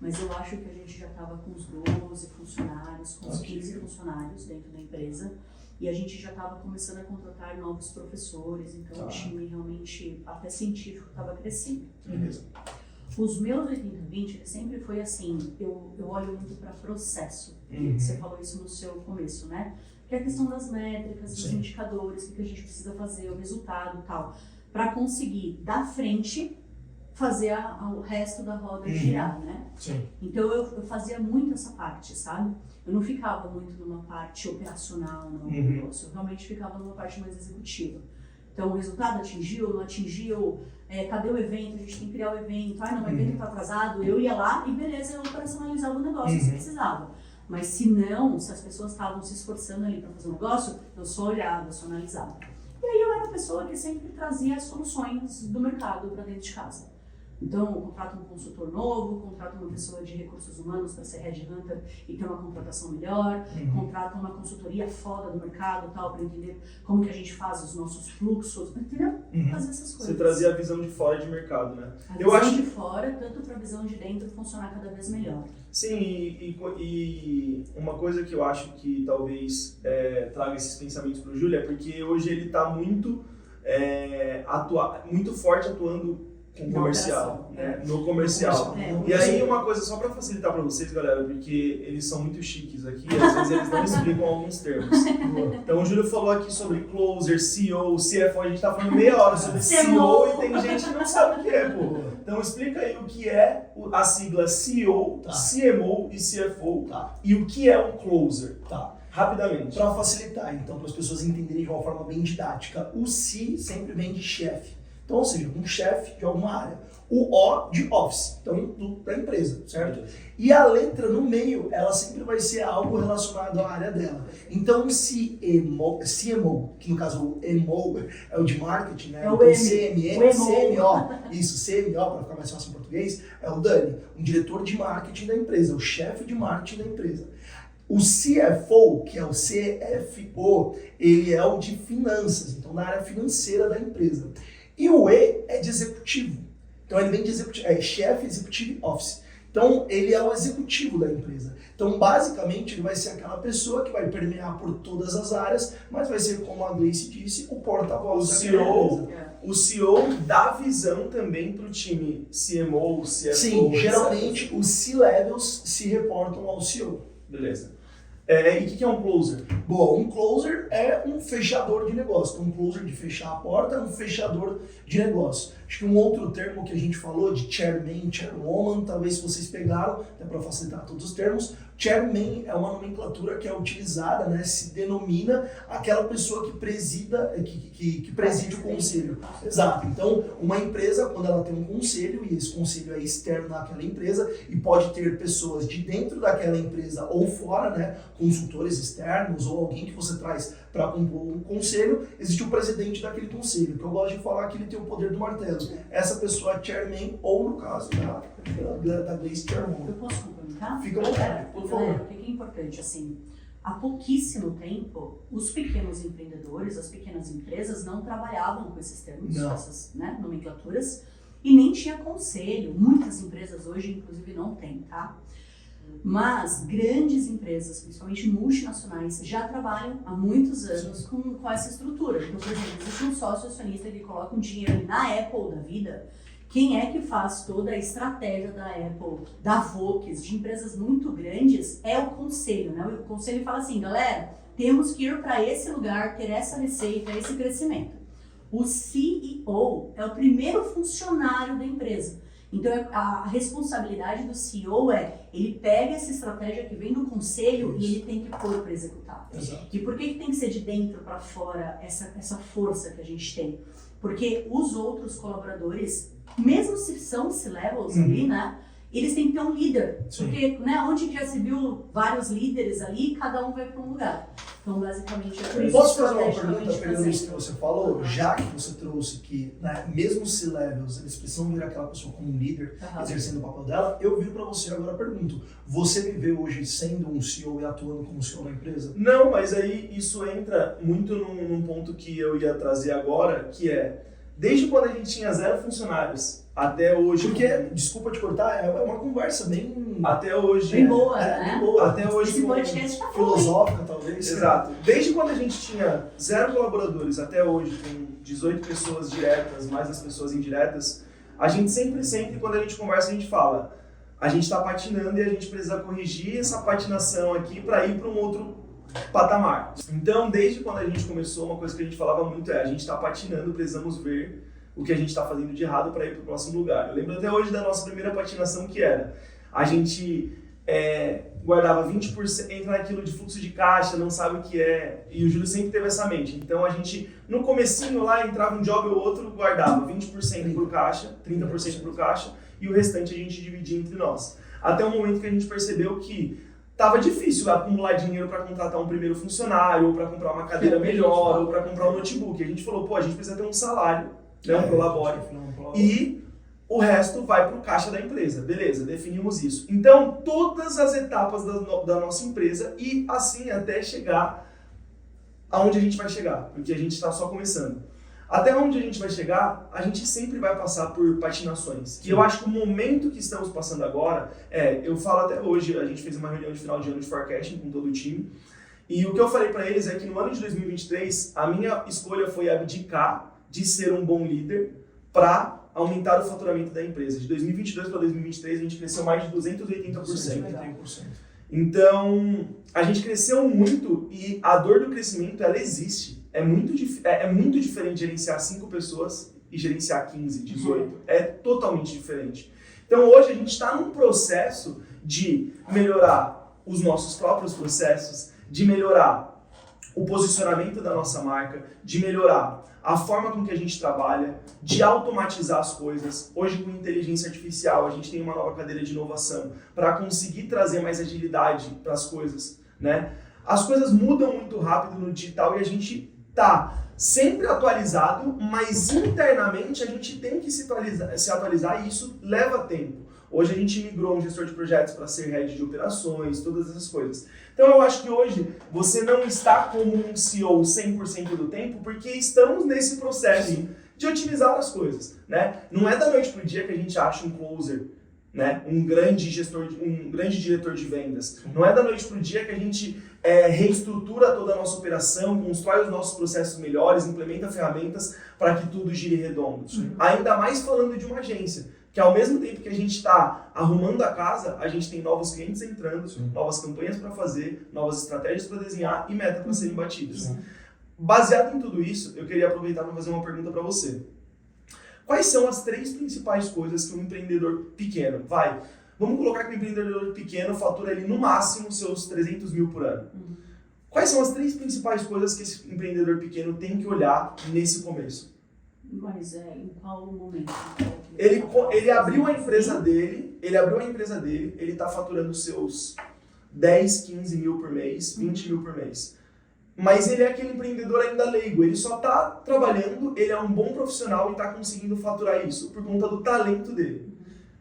Mas eu acho que a gente já estava com uns 12 funcionários, com uns 15 funcionários dentro da empresa. E a gente já estava começando a contratar novos professores, então o time realmente, até científico, estava crescendo. Beleza. Os meus 80-20, ele sempre foi assim, eu olho muito para processo. Você falou isso no seu começo, né? Que é a questão das métricas, dos indicadores, o que a gente precisa fazer, o resultado e tal. Para conseguir, da frente, fazer o resto da roda girar, né? Sim. Então eu fazia muito essa parte, sabe? Eu não ficava muito numa parte operacional no negócio, eu realmente ficava numa parte mais executiva. Então o resultado atingiu, não atingiu, cadê o evento, a gente tem que criar o evento, o evento está atrasado, eu ia lá e beleza, eu operacionalizava o negócio se precisava. Mas se não, se as pessoas estavam se esforçando ali para fazer o negócio, eu só olhava, só analisava. E aí eu era a pessoa que sempre trazia soluções do mercado para dentro de casa. Então, eu contrato um consultor novo, contrato uma pessoa de recursos humanos para ser headhunter e ter uma contratação melhor, contrato uma consultoria foda do mercado tal para entender como que a gente faz os nossos fluxos, entendeu? Fazer essas coisas. Você trazia a visão de fora de mercado, né? A visão de fora, tanto para a visão de dentro funcionar cada vez melhor. Sim, e uma coisa que eu acho que talvez traga esses pensamentos para o Júlio é porque hoje ele está muito forte atuando com comercial, né? No comercial. E aí uma coisa só para facilitar para vocês, galera, porque eles são muito chiques aqui, às vezes eles não explicam alguns termos. Então o Júlio falou aqui sobre closer, CEO, CFO, a gente tá falando meia hora sobre CEO e tem gente que não sabe o que é, pô. Então explica aí o que é a sigla CEO, CMO e CFO e o que é um closer. Rapidamente. Para facilitar, então, para as pessoas entenderem de uma forma bem didática, o C sempre vem de chefe. Então, ou seja, um chefe de alguma área. O O de office, então da empresa, certo? E a letra no meio, ela sempre vai ser algo relacionado à área dela. Então, o CMO, que no caso o MO é o de marketing, né? É o então, M, CMO, isso, CMO, para ficar mais fácil em português, é o Dani, um diretor de marketing da empresa, o chefe de marketing da empresa. O CFO, que é o CFO, ele é o de finanças, então na área financeira da empresa. E o E é de executivo. Então ele vem de executivo, é chefe executive office. Então ele é o executivo da empresa. Então basicamente ele vai ser aquela pessoa que vai permear por todas as áreas, mas vai ser, como a Gleice disse, o porta-voz da empresa. O CEO dá visão também para o time CMO, CFO. Sim, geralmente os C-levels se reportam ao CEO. Beleza. E o que é um closer? Bom, um closer é um fechador de negócio. Então, um closer de fechar a porta é um fechador de negócio. Acho que um outro termo que a gente falou de chairman, chairwoman, talvez vocês pegaram, até para facilitar todos os termos. Chairman é uma nomenclatura que é utilizada, né, se denomina aquela pessoa que presida, que preside o conselho. Exato. Então, uma empresa, quando ela tem um conselho, e esse conselho é externo àquela empresa, e pode ter pessoas de dentro daquela empresa ou fora, né, consultores externos ou alguém que você traz para compor um conselho, existe o presidente daquele conselho, que eu gosto de falar que ele tem o poder do martelo. Essa pessoa é chairman, ou no caso da Gleice, chairwoman. Eu posso complementar? Fica à vontade, por favor. O que é importante, assim, há pouquíssimo tempo, os pequenos empreendedores, as pequenas empresas não trabalhavam com esses termos, com essas, né, nomenclaturas, e nem tinha conselho. Muitas empresas hoje, inclusive, não têm, tá? Mas grandes empresas, principalmente multinacionais, já trabalham há muitos anos com essa estrutura. Então, por exemplo, existe um sócio acionista que coloca um dinheiro na Apple da vida. Quem é que faz toda a estratégia da Apple, da Volks, de empresas muito grandes, é o conselho, né? O conselho fala assim, galera, temos que ir para esse lugar, ter essa receita, esse crescimento. O CEO é o primeiro funcionário da empresa. Então, a responsabilidade do CEO ele pega essa estratégia que vem do conselho e ele tem que pôr para executar. Exato. E por que tem que ser de dentro para fora essa força que a gente tem? Porque os outros colaboradores, mesmo se são C-levels ali, né, eles têm que ter um líder. Sim. Porque, né, onde já se viu vários líderes ali, cada um vai para um lugar. Então, basicamente, é por isso. Posso fazer uma pergunta pegando isso que você falou? Já que você trouxe que, né, mesmo os C-levels, eles precisam ver aquela pessoa como um líder, exercendo o papel dela, eu viro para você agora a pergunta. Você me vê hoje sendo um CEO e atuando como CEO na empresa? Não, mas aí isso entra muito num ponto que eu ia trazer agora, que é, desde quando a gente tinha 0 funcionários até hoje... Porque, desculpa te cortar, é uma conversa bem... Até hoje... Bem boa, né? Bem boa. Até hoje... Esse podcast tá filosófica, talvez. Exato. Desde quando a gente tinha 0 colaboradores até hoje, com 18 pessoas diretas, mais as pessoas indiretas, a gente sempre, quando a gente conversa, a gente fala, a gente está patinando e a gente precisa corrigir essa patinação aqui para ir para um outro patamar. Então, desde quando a gente começou, uma coisa que a gente falava muito é, a gente está patinando, precisamos ver o que a gente está fazendo de errado para ir para o próximo lugar. Eu lembro até hoje da nossa primeira patinação, que era, a gente guardava 20%, entra naquilo de fluxo de caixa, não sabe o que é, e o Júlio sempre teve essa mente. Então a gente, no comecinho lá, entrava um job ou outro, guardava 20% para o caixa, 30% para o caixa, e o restante a gente dividia entre nós. Até o momento que a gente percebeu que tava difícil acumular dinheiro para contratar um primeiro funcionário, ou para comprar uma cadeira melhor, ou para comprar um notebook. A gente falou, pô, a gente precisa ter um salário, né, um prolabore, e o resto vai para o caixa da empresa. Beleza, definimos isso. Então, todas as etapas da nossa empresa e assim até chegar aonde a gente vai chegar, porque a gente está só começando. Até onde a gente vai chegar, a gente sempre vai passar por patinações. E eu acho que o momento que estamos passando agora, eu falo até hoje, a gente fez uma reunião de final de ano de forecasting com todo o time, e o que eu falei para eles é que no ano de 2023, a minha escolha foi abdicar de ser um bom líder para aumentar o faturamento da empresa. De 2022 para 2023, a gente cresceu mais de 280%. 180%. Então, a gente cresceu muito e a dor do crescimento, ela existe. É muito diferente gerenciar 5 pessoas e gerenciar 15, 18. É totalmente diferente. Então, hoje a gente está num processo de melhorar os nossos próprios processos, de melhorar o posicionamento da nossa marca, de melhorar a forma com que a gente trabalha, de automatizar as coisas. Hoje, com inteligência artificial, a gente tem uma nova cadeira de inovação para conseguir trazer mais agilidade para as coisas, né? As coisas mudam muito rápido no digital e a gente tá sempre atualizado, mas internamente a gente tem que se atualizar e isso leva tempo. Hoje a gente migrou um gestor de projetos para ser head de operações, todas essas coisas. Então eu acho que hoje você não está como um CEO 100% do tempo, porque estamos nesse processo de otimizar as coisas, né? Não é da noite para o dia que a gente acha um closer, né? Um grande diretor de vendas. Não é da noite para o dia que a gente reestrutura toda a nossa operação, constrói os nossos processos melhores, implementa ferramentas para que tudo gire redondo. Ainda mais falando de uma agência, que ao mesmo tempo que a gente está arrumando a casa, a gente tem novos clientes entrando, novas campanhas para fazer, novas estratégias para desenhar e metas para serem batidas. Baseado em tudo isso, eu queria aproveitar para fazer uma pergunta para você. Quais são as 3 principais coisas que um empreendedor pequeno, vamos colocar que um empreendedor pequeno fatura ali no máximo seus 300 mil por ano. Quais são as 3 principais coisas que esse empreendedor pequeno tem que olhar nesse começo? Mas em qual momento? Ele abriu a empresa dele, ele está faturando seus 10, 15 mil por mês, 20 mil por mês. Mas ele é aquele empreendedor ainda leigo, ele só está trabalhando, ele é um bom profissional e está conseguindo faturar isso por conta do talento dele.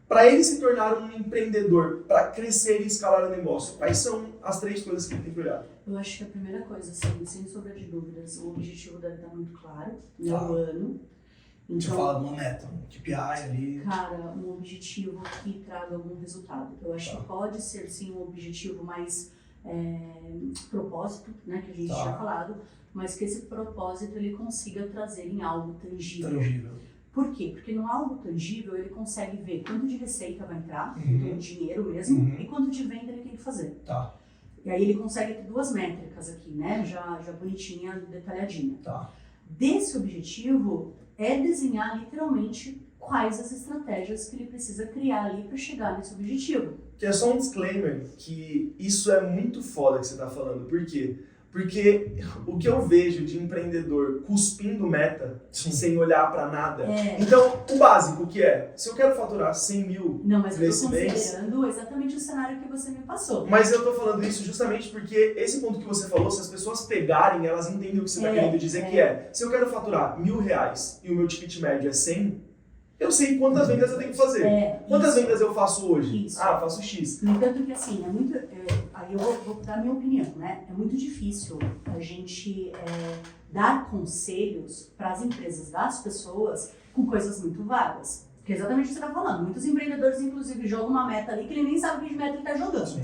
Para ele se tornar um empreendedor, para crescer e escalar o negócio, quais são as 3 coisas que ele tem que olhar? Eu acho que a primeira coisa, assim, sem sombra de dúvidas, o objetivo deve estar muito claro, no ano. Então, você fala de uma meta, um KPI ali. Cara, um objetivo que traga algum resultado. Eu acho que pode ser, sim, um objetivo mais propósito, né, que a gente tinha falado, mas que esse propósito ele consiga trazer em algo tangível. Por quê? Porque no algo tangível ele consegue ver quanto de receita vai entrar, então dinheiro mesmo, e quanto de venda ele tem que fazer. E aí ele consegue ter 2 métricas aqui, né, já bonitinha, detalhadinha. Desse objetivo é desenhar literalmente quais as estratégias que ele precisa criar ali para chegar nesse objetivo. Que é só um disclaimer, que isso é muito foda que você está falando. Por quê? Porque o que eu vejo de empreendedor cuspindo meta, sem olhar para nada. Então, o básico que é, se eu quero faturar 100 mil nesse mês... Não, mas eu estou considerando exatamente o cenário que você me passou. Mas eu estou falando isso justamente porque esse ponto que você falou, se as pessoas pegarem, elas entendem o que você está querendo dizer, que é, se eu quero faturar R$1.000 e o meu ticket médio é 100, eu sei quantas vendas eu tenho que fazer. Quantas vendas eu faço hoje? Faço X. No entanto que assim, é muito... aí eu vou dar a minha opinião, né? É muito difícil a gente dar conselhos para as empresas, das pessoas, com coisas muito vagas. Que é exatamente o que você está falando. Muitos empreendedores, inclusive, jogam uma meta ali que ele nem sabe que de meta ele está jogando.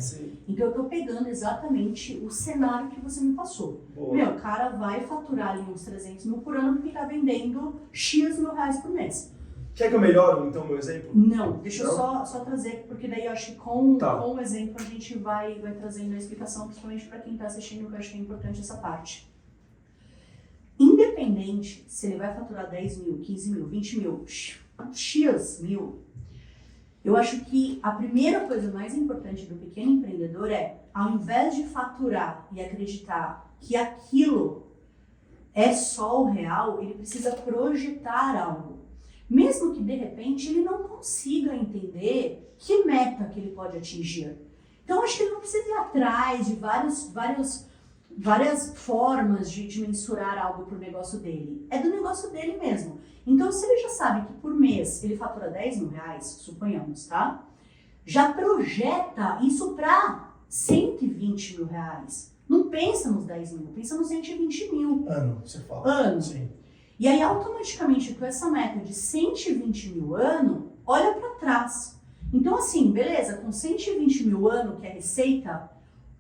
Então eu estou pegando exatamente o cenário que você me passou. O cara vai faturar ali uns 300 mil por ano porque está vendendo X mil reais por mês. Quer que eu melhore, então, o meu exemplo? Não, deixa eu só trazer, porque daí eu acho que com o exemplo a gente vai trazendo a explicação, principalmente para quem está assistindo, que eu acho que é importante essa parte. Independente se ele vai faturar 10 mil, 15 mil, 20 mil, X mil, eu acho que a primeira coisa mais importante do pequeno empreendedor é, ao invés de faturar e acreditar que aquilo é só o real, ele precisa projetar algo. Mesmo que, de repente, ele não consiga entender que meta que ele pode atingir. Então, acho que ele não precisa ir atrás de várias formas de mensurar algo para o negócio dele. É do negócio dele mesmo. Então, se ele já sabe que por mês ele fatura 10 mil reais, suponhamos, tá? Já projeta isso para 120 mil reais. Não pensa nos 10 mil, pensa nos 120 mil. Ano, você fala. Ano. Sim. E aí, automaticamente, com essa meta de 120 mil ano, olha para trás. Então, assim, beleza, com 120 mil ano, que é receita,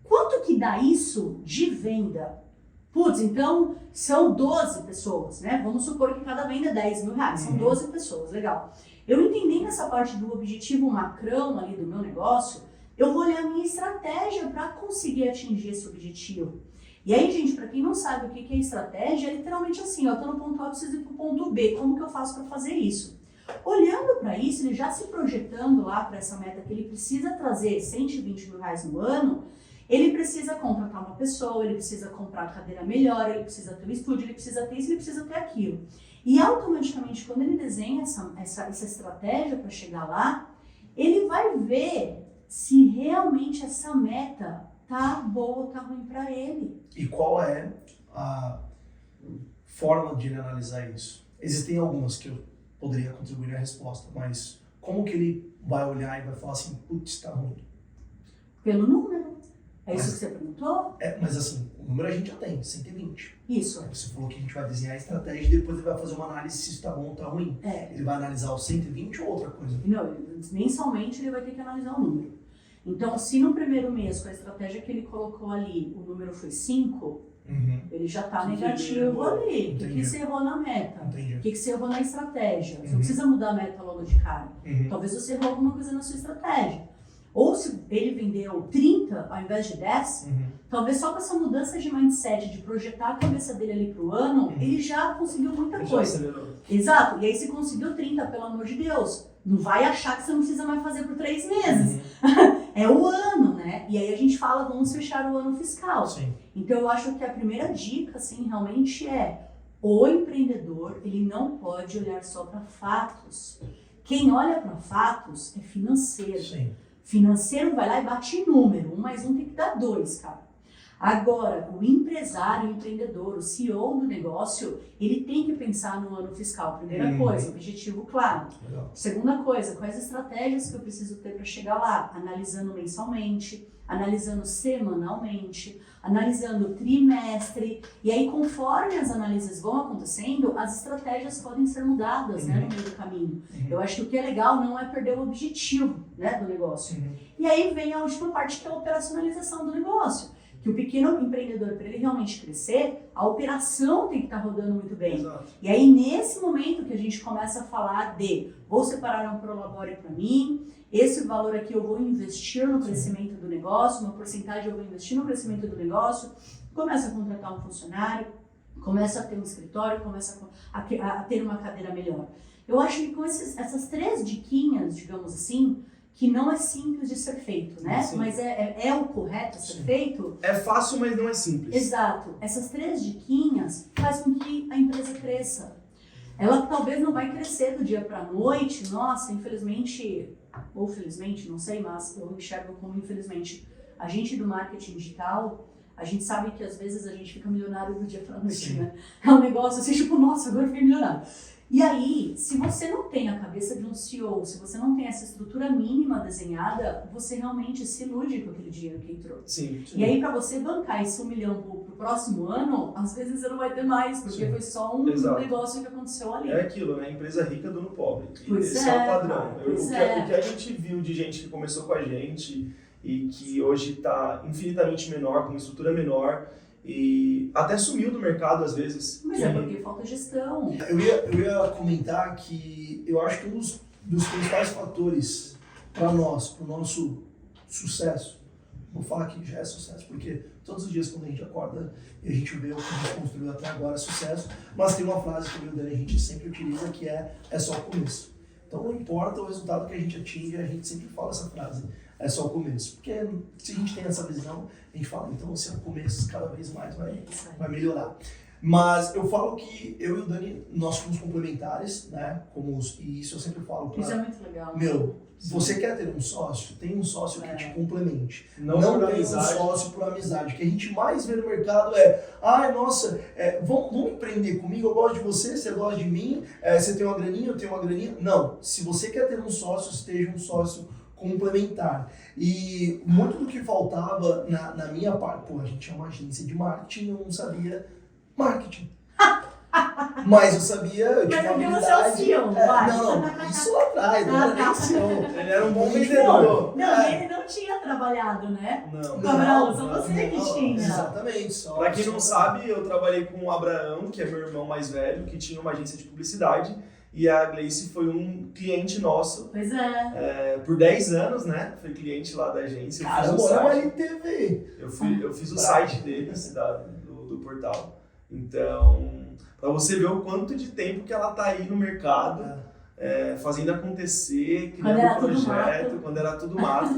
quanto que dá isso de venda? Putz, então são 12 pessoas, né? Vamos supor que cada venda é 10 mil reais, são 12 pessoas, legal. Eu entendendo essa parte do objetivo macrão ali do meu negócio, eu vou olhar a minha estratégia para conseguir atingir esse objetivo. E aí, gente, para quem não sabe o que é estratégia, é literalmente assim, eu tô no ponto A, preciso ir pro ponto B, como que eu faço para fazer isso? Olhando para isso, ele já se projetando lá para essa meta que ele precisa trazer 120 mil reais no ano, ele precisa contratar uma pessoa, ele precisa comprar a cadeira melhor, ele precisa ter um estúdio, ele precisa ter isso, ele precisa ter aquilo. E automaticamente, quando ele desenha essa estratégia para chegar lá, ele vai ver se realmente essa meta tá boa ou tá ruim para ele. E qual é a forma de ele analisar isso? Existem algumas que eu poderia contribuir na resposta, mas como que ele vai olhar e vai falar assim, putz, tá ruim? Pelo número. É isso que você perguntou? Mas assim, o número a gente já tem, 120. Isso. Aí você falou que a gente vai desenhar a estratégia e depois ele vai fazer uma análise se isso tá bom ou tá ruim. Ele vai analisar os 120 ou outra coisa? Não, mensalmente ele vai ter que analisar o número. Então, se no primeiro mês, com a estratégia que ele colocou ali, o número foi 5, ele já está negativo ali. O que você errou na meta? Entendi. O que você errou na estratégia? Você não precisa mudar a meta logo de cara. Talvez você errou alguma coisa na sua estratégia. Ou se ele vendeu 30 ao invés de 10, talvez só com essa mudança de mindset, de projetar a cabeça dele ali pro ano, ele já conseguiu muita coisa. Exato. E aí se conseguiu 30, pelo amor de Deus, não vai achar que você não precisa mais fazer por 3 meses. É o ano, né? E aí a gente fala, vamos fechar o ano fiscal. Sim. Então eu acho que a primeira dica, assim, realmente é o empreendedor, ele não pode olhar só para fatos. Quem olha para fatos é financeiro. Sim. Financeiro vai lá e bate em número. 1 mais 1 tem que dar 2, cara. Agora, o empresário, o empreendedor, o CEO do negócio, ele tem que pensar no ano fiscal. Primeira coisa, objetivo claro. Legal. Segunda coisa, quais estratégias que eu preciso ter para chegar lá? Analisando mensalmente, analisando semanalmente, analisando trimestre. E aí, conforme as análises vão acontecendo, as estratégias podem ser mudadas, né, no meio do caminho. Eu acho que o que é legal não é perder o objetivo, né, do negócio. E aí vem a última parte, que é a operacionalização do negócio. Que o pequeno empreendedor, para ele realmente crescer, a operação tem que estar rodando muito bem. Exato. E aí, nesse momento que a gente começa a falar de vou separar um prolabore para mim, esse valor aqui eu vou investir no crescimento do negócio, uma porcentagem eu vou investir no crescimento do negócio, começa a contratar um funcionário, começa a ter um escritório, começa a ter uma cadeira melhor. Eu acho que com essas 3 diquinhas, digamos assim, que não é simples de ser feito, né? Sim. Mas é o correto a ser feito. É fácil, mas não é simples. Exato. Essas 3 diquinhas fazem com que a empresa cresça. Ela talvez não vai crescer do dia para a noite, nossa, infelizmente, ou felizmente, não sei, mas eu enxergo como infelizmente. A gente do marketing digital, a gente sabe que às vezes a gente fica milionário do dia para a noite, né? É um negócio assim, tipo, nossa, agora eu fiquei milionário. E aí, se você não tem a cabeça de um CEO, se você não tem essa estrutura mínima desenhada, você realmente se ilude com aquele dinheiro que entrou. Sim. E aí, para você bancar esse 1 milhão pro próximo ano, às vezes você não vai ter mais, porque foi só um negócio que aconteceu ali. É aquilo, né? Empresa rica, dono pobre. Pois Esse é o padrão. cara, O que a gente viu de gente que começou com a gente e que hoje está infinitamente menor, com uma estrutura menor, e até sumiu do mercado às vezes. Mas é porque falta gestão. Eu ia comentar que eu acho que um dos principais fatores para nós, para o nosso sucesso, vou falar que já é sucesso, porque todos os dias quando a gente acorda e a gente vê o que a gente construiu até agora é sucesso, mas tem uma frase que eu e o Dani a gente sempre utiliza que é só o começo. Então não importa o resultado que a gente atinge, a gente sempre fala essa frase, é só o começo. Porque se a gente tem essa visão, a gente fala, então se é o começo, cada vez mais vai melhorar. Mas eu falo que eu e o Dani, nós somos complementares, né? E isso eu sempre falo pra... Isso é muito legal. Você quer ter um sócio? Tem um sócio que te complemente. Não tem um sócio por amizade. O que a gente mais vê no mercado é, vamos empreender comigo, eu gosto de você, você gosta de mim, você tem uma graninha, eu tenho uma graninha. Não, se você quer ter um sócio, esteja um sócio complementar. E muito do que faltava na minha parte, a gente é uma agência de marketing, eu não sabia marketing. Mas eu sabia, eu tinha Mas uma porque você é o habilidade. CEO, vai. Não, isso lá atrás, não era nem CEO. Ele era um bom Não, vendedor. Não, ele não tinha trabalhado, né? Não. Abraão, só você que não, tinha. Exatamente. Só, Pra quem não sabe, eu trabalhei com o Abraão, que é meu irmão mais velho, que tinha uma agência de publicidade. E a Gleice foi um cliente nosso Pois é. por 10 anos, né? Foi cliente lá da agência. Cara, Eu fiz o olha o site. LTV. Eu fiz o site deles, do portal. Então, pra você ver o quanto de tempo que ela tá aí no mercado, fazendo acontecer, Quando criando era tudo projeto, mato. quando era tudo mato.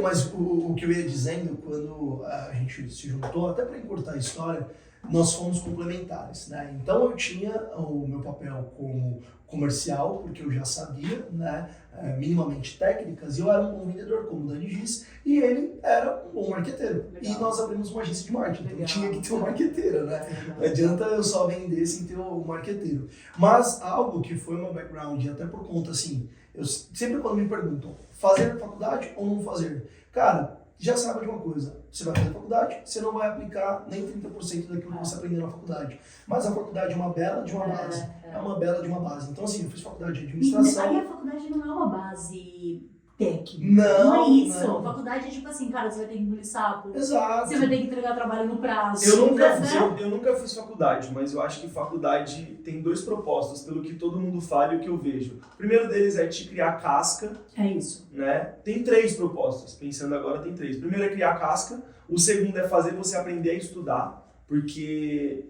Mas o que eu ia dizendo, quando a gente se juntou, até para encurtar a história, nós fomos complementares, né? Então eu tinha o meu papel como comercial, porque eu já sabia, né, minimamente técnicas, e eu era um bom vendedor, como o Dani disse, e ele era um bom marqueteiro. Legal. E nós abrimos uma agência de marketing, então Legal. tinha que ter um marqueteiro, né? Não adianta eu só vender sem ter o marqueteiro. Mas algo que foi meu background, e até por conta, assim, eu sempre quando me perguntam, fazer faculdade ou não fazer? Cara, já sabe de uma coisa, você vai fazer faculdade, você não vai aplicar nem 30% daquilo que você aprendeu na faculdade. Mas a faculdade é uma bela de uma base. É uma bela de uma base. Então, assim, eu fiz faculdade de E administração. aí a faculdade não é uma base técnica. Não, é isso. não. Faculdade é tipo assim, cara, você vai ter que engolir sapo. Exato. Você vai ter que entregar trabalho no prazo. Eu nunca, né? eu nunca fiz faculdade, mas eu acho que faculdade tem dois propósitos, pelo que todo mundo fala e o que eu vejo. O primeiro deles é te criar casca, É isso. né? Tem 3 propósitos, pensando agora tem 3. O primeiro é criar casca, o segundo é fazer você aprender a estudar, porque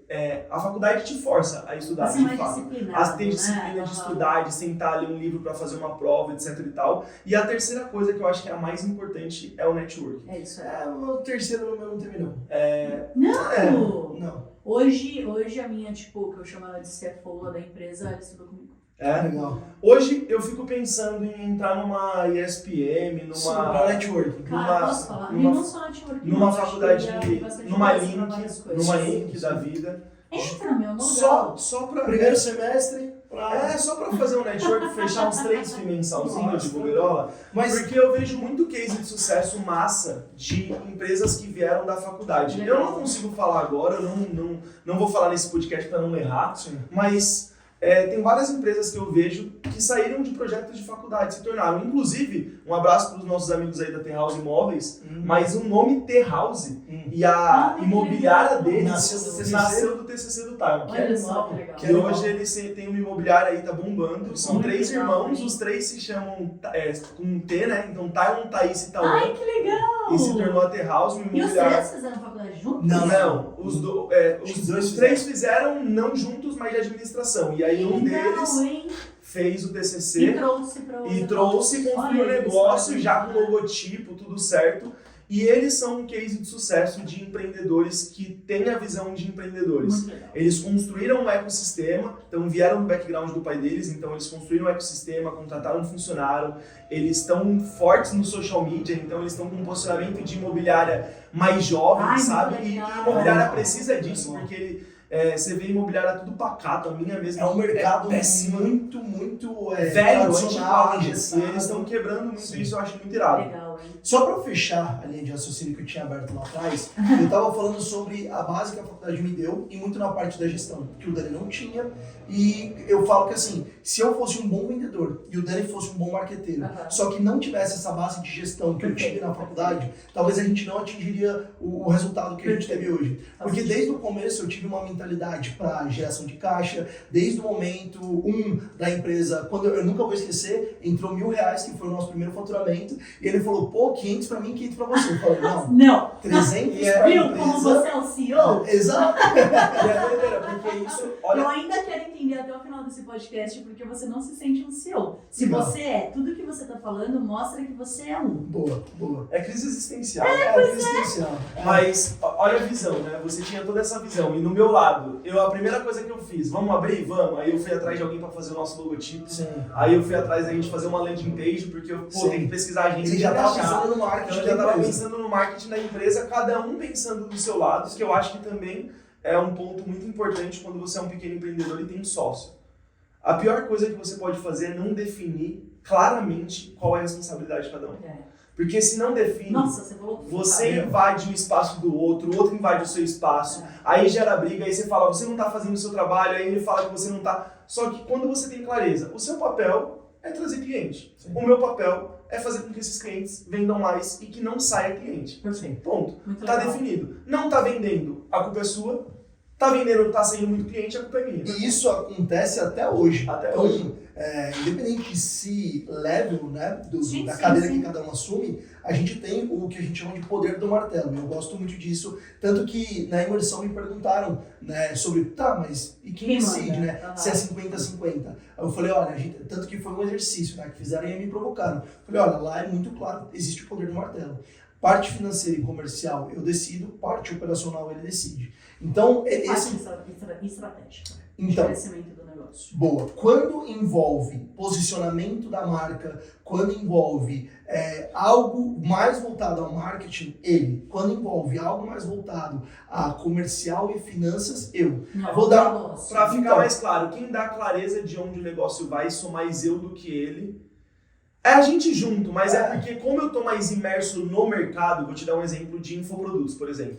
a faculdade te força a estudar, Você é de mais fato. disciplinado, Tem disciplina né? de estudar, de sentar, ler um livro para fazer uma prova, etc e tal. E a terceira coisa que eu acho que é a mais importante é o networking. É isso. O terceiro no meu não teve, não. Não! Não. Hoje a minha, tipo, que eu chamo ela de CFO da empresa, ela estudou comigo. Legal. Hoje eu fico pensando em entrar numa ISPM, Para networking. Cara, posso falar? E numa- não só networking, numa não, acho faculdade, que tem bastante numa coisa link, pra várias coisas. numa Sim, link sim. da vida. Entra, meu, no Só lugar. pra... Primeiro semestre, só pra fazer um network, fechar uns 3 FII mensalzinhos de boberola, mas porque eu vejo muito case de sucesso massa de empresas que vieram da faculdade. Legal. Eu não consigo falar agora, eu não vou falar nesse podcast pra não errar, sim. mas tem várias empresas que eu vejo que saíram de projetos de faculdade, se tornaram. Inclusive, um abraço para os nossos amigos aí da T-House Imóveis, mas o nome T-House e a imobiliária deles nasceu do TCC do Time. Olha só que legal. Que E hoje eles têm uma imobiliária aí, tá bombando. São Muito 3 legal, irmãos, hein? os 3 se chamam com um T, né? Então Taiwan, Thaís e Tauan. Ai, que legal! E se tornou a T-House, uma E os imobiliária. 3 fizeram faculdade juntos? Não, os Os dois os 3 fizeram não juntos, mas de administração. E aí um deles hein? fez o E TCC trouxe pra e trouxe, construiu o Olha, negócio isso, já com logotipo, tudo certo. E eles são um case de sucesso de empreendedores que têm a visão de empreendedores. Muito legal. Eles construíram um ecossistema, então vieram do background do pai deles, então eles construíram um ecossistema, contrataram um funcionário, eles estão fortes no social media, então eles estão com um posicionamento de imobiliária mais jovem, Ai, sabe? muito E legal. imobiliária precisa disso, porque você vê imobiliária tudo pacato, a minha mesmo. É um mercado péssimo. muito Velho, tradicional, antiquado, e engessado. eles estão quebrando muito Sim. isso, eu acho muito irado. Legal, hein? Só para fechar a linha de raciocínio que eu tinha aberto lá atrás, eu estava falando sobre a base que a faculdade me deu e muito na parte da gestão, que o Dani não tinha. E eu falo que assim, se eu fosse um bom vendedor e o Dani fosse um bom marqueteiro, Aham. só que não tivesse essa base de gestão que eu tive na faculdade, talvez a gente não atingiria o resultado que a gente teve hoje. Porque desde o começo eu tive uma mentalidade para geração de caixa, desde o momento 1 da empresa, quando eu nunca vou esquecer, entrou R$1.000, que foi o nosso primeiro faturamento, e ele falou, pô, 500 para mim, 500 para você. Eu falei, não, Não! 300 para a Viu como empresa. você é o CEO? Exato. E é doideira, porque isso, Eu olha, ainda quero entender até o final desse podcast porque você não se sente um CEO. Se Não. você é, tudo que você tá falando mostra que você é um. Boa, boa. é crise existencial. Existencial. Mas olha a visão, né? Você tinha toda essa visão. E no meu lado, a primeira coisa que eu fiz, vamos abrir? Vamos. Aí eu fui atrás de alguém para fazer o nosso logotipo. Sim. Aí eu fui atrás da gente fazer uma landing page, porque eu Sim. tenho que pesquisar a gente. Ele já estava achar. pensando no marketing Então eu da já estava empresa. pensando no marketing da empresa, cada um pensando do seu lado, que eu acho que também é um ponto muito importante quando você é um pequeno empreendedor e tem um sócio. A pior coisa que você pode fazer é não definir claramente qual é a responsabilidade de cada um. Porque se não define, Nossa, você falou tudo, você cara. invade o espaço do outro, o outro invade o seu espaço, aí gera briga, aí você fala, você não tá fazendo o seu trabalho, aí ele fala que você não tá. Só que quando você tem clareza, o seu papel é trazer cliente. Sim. O meu papel é fazer com que esses clientes vendam mais e que não saia cliente. Sim. Ponto. Muito Tá legal. definido. Não tá vendendo, a culpa é sua. Tá vendendo, tá saindo muito cliente, a culpa é minha. E isso acontece até hoje. Até então, hoje. Independente de se level, né, Sim, da sim, cadeira sim. que cada um assume, a gente tem o que a gente chama de poder do martelo. Eu gosto muito disso. Tanto que na imersão me perguntaram, né, sobre, tá, mas e quem decide, manda? né? Uhum. Se é 50-50. Aí eu falei, olha, tanto que foi um exercício, né, que fizeram e me provocaram. Eu falei, olha, lá é muito claro, existe o poder do martelo. Parte financeira e comercial eu decido, parte operacional ele decide. Então, esse... Parte estratégica. Então, Crescimento do negócio. boa. Quando envolve posicionamento da marca, quando envolve algo mais voltado ao marketing, ele. Quando envolve algo mais voltado a comercial e finanças, eu. Não, Vou dar- negócio. Pra ficar Então. mais claro, quem dá clareza de onde o negócio vai, sou mais eu do que ele. É a gente junto, mas é porque como eu tô mais imerso no mercado, vou te dar um exemplo de infoprodutos, por exemplo.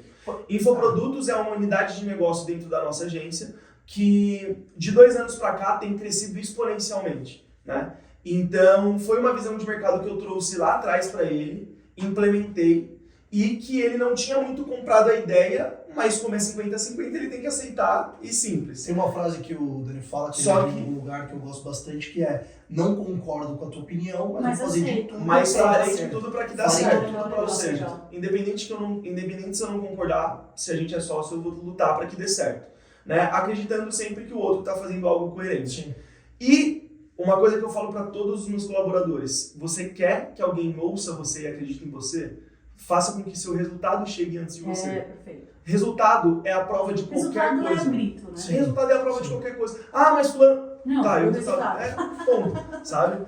Infoprodutos é uma unidade de negócio dentro da nossa agência que de 2 anos para cá tem crescido exponencialmente, né? Então foi uma visão de mercado que eu trouxe lá atrás para ele, implementei e que ele não tinha muito comprado a ideia, mas como é 50-50 ele tem que aceitar e simples. Tem uma frase que o Dani fala, que Só ele que- em um lugar que eu gosto bastante, que é: não concordo com a tua opinião, mas Mas vou fazer de aceito. tudo Mas pra dar farei de certo. tudo para que dê Farei de certo. tudo pra Ou dar seja, certo. independente se eu não concordar, se a gente é sócio, eu vou lutar para que dê certo. Né? Acreditando sempre que o outro está fazendo algo coerente. Sim. E uma coisa que eu falo para todos os meus colaboradores: você quer que alguém ouça você e acredite em você? Faça com que seu resultado chegue antes de você. Perfeito. Resultado é a prova de qualquer Resultado é coisa. o grito, né? Sim. Resultado é a prova de Sim. qualquer coisa. Ah, mas fulano... Não, Tá, o eu resultado. ponto, sabe?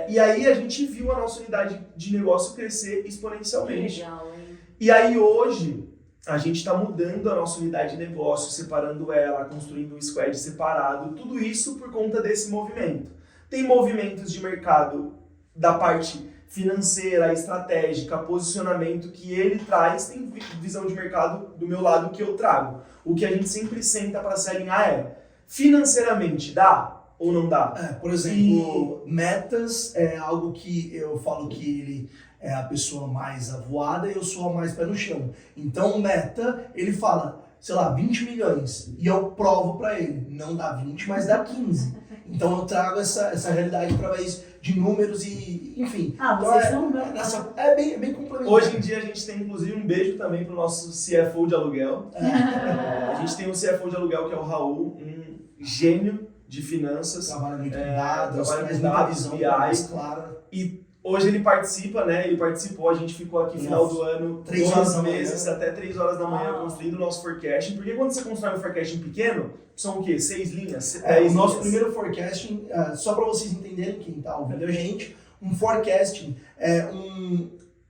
E aí a gente viu a nossa unidade de negócio crescer Que exponencialmente. legal, hein? E aí hoje a gente está mudando a nossa unidade de negócio, separando ela, construindo um squad separado, tudo isso por conta desse movimento. Tem movimentos de mercado da parte financeira, estratégica, posicionamento que ele traz, tem visão de mercado do meu lado que eu trago. O que a gente sempre senta para se alinhar é: financeiramente dá ou não dá? Por exemplo, metas é algo que eu falo que ele é a pessoa mais avoada e eu sou a mais pé no chão. Então, meta, ele fala, sei lá, 20 milhões. E eu provo pra ele, não dá 20, mas dá 15. Então eu trago essa realidade através de números e, enfim. Vocês Então, são... é bem complementar. Hoje em dia a gente tem inclusive um beijo também pro nosso CFO de aluguel. A gente tem um CFO de aluguel que é o Raul, um gênio de finanças. Trabalha muito com dados, trabalha traz com muita dados, visão BI. mais clara. E hoje ele participa, né? Ele participou, a gente ficou aqui no final do ano, 3 horas 12 da manhã. meses, até 3 horas da manhã, Uau. construindo o nosso forecasting. Porque quando você constrói um forecasting pequeno, são o quê? 6 linhas? 10 O nosso linhas? primeiro forecasting, só para vocês entenderem, quem está ouvindo a gente, um forecasting é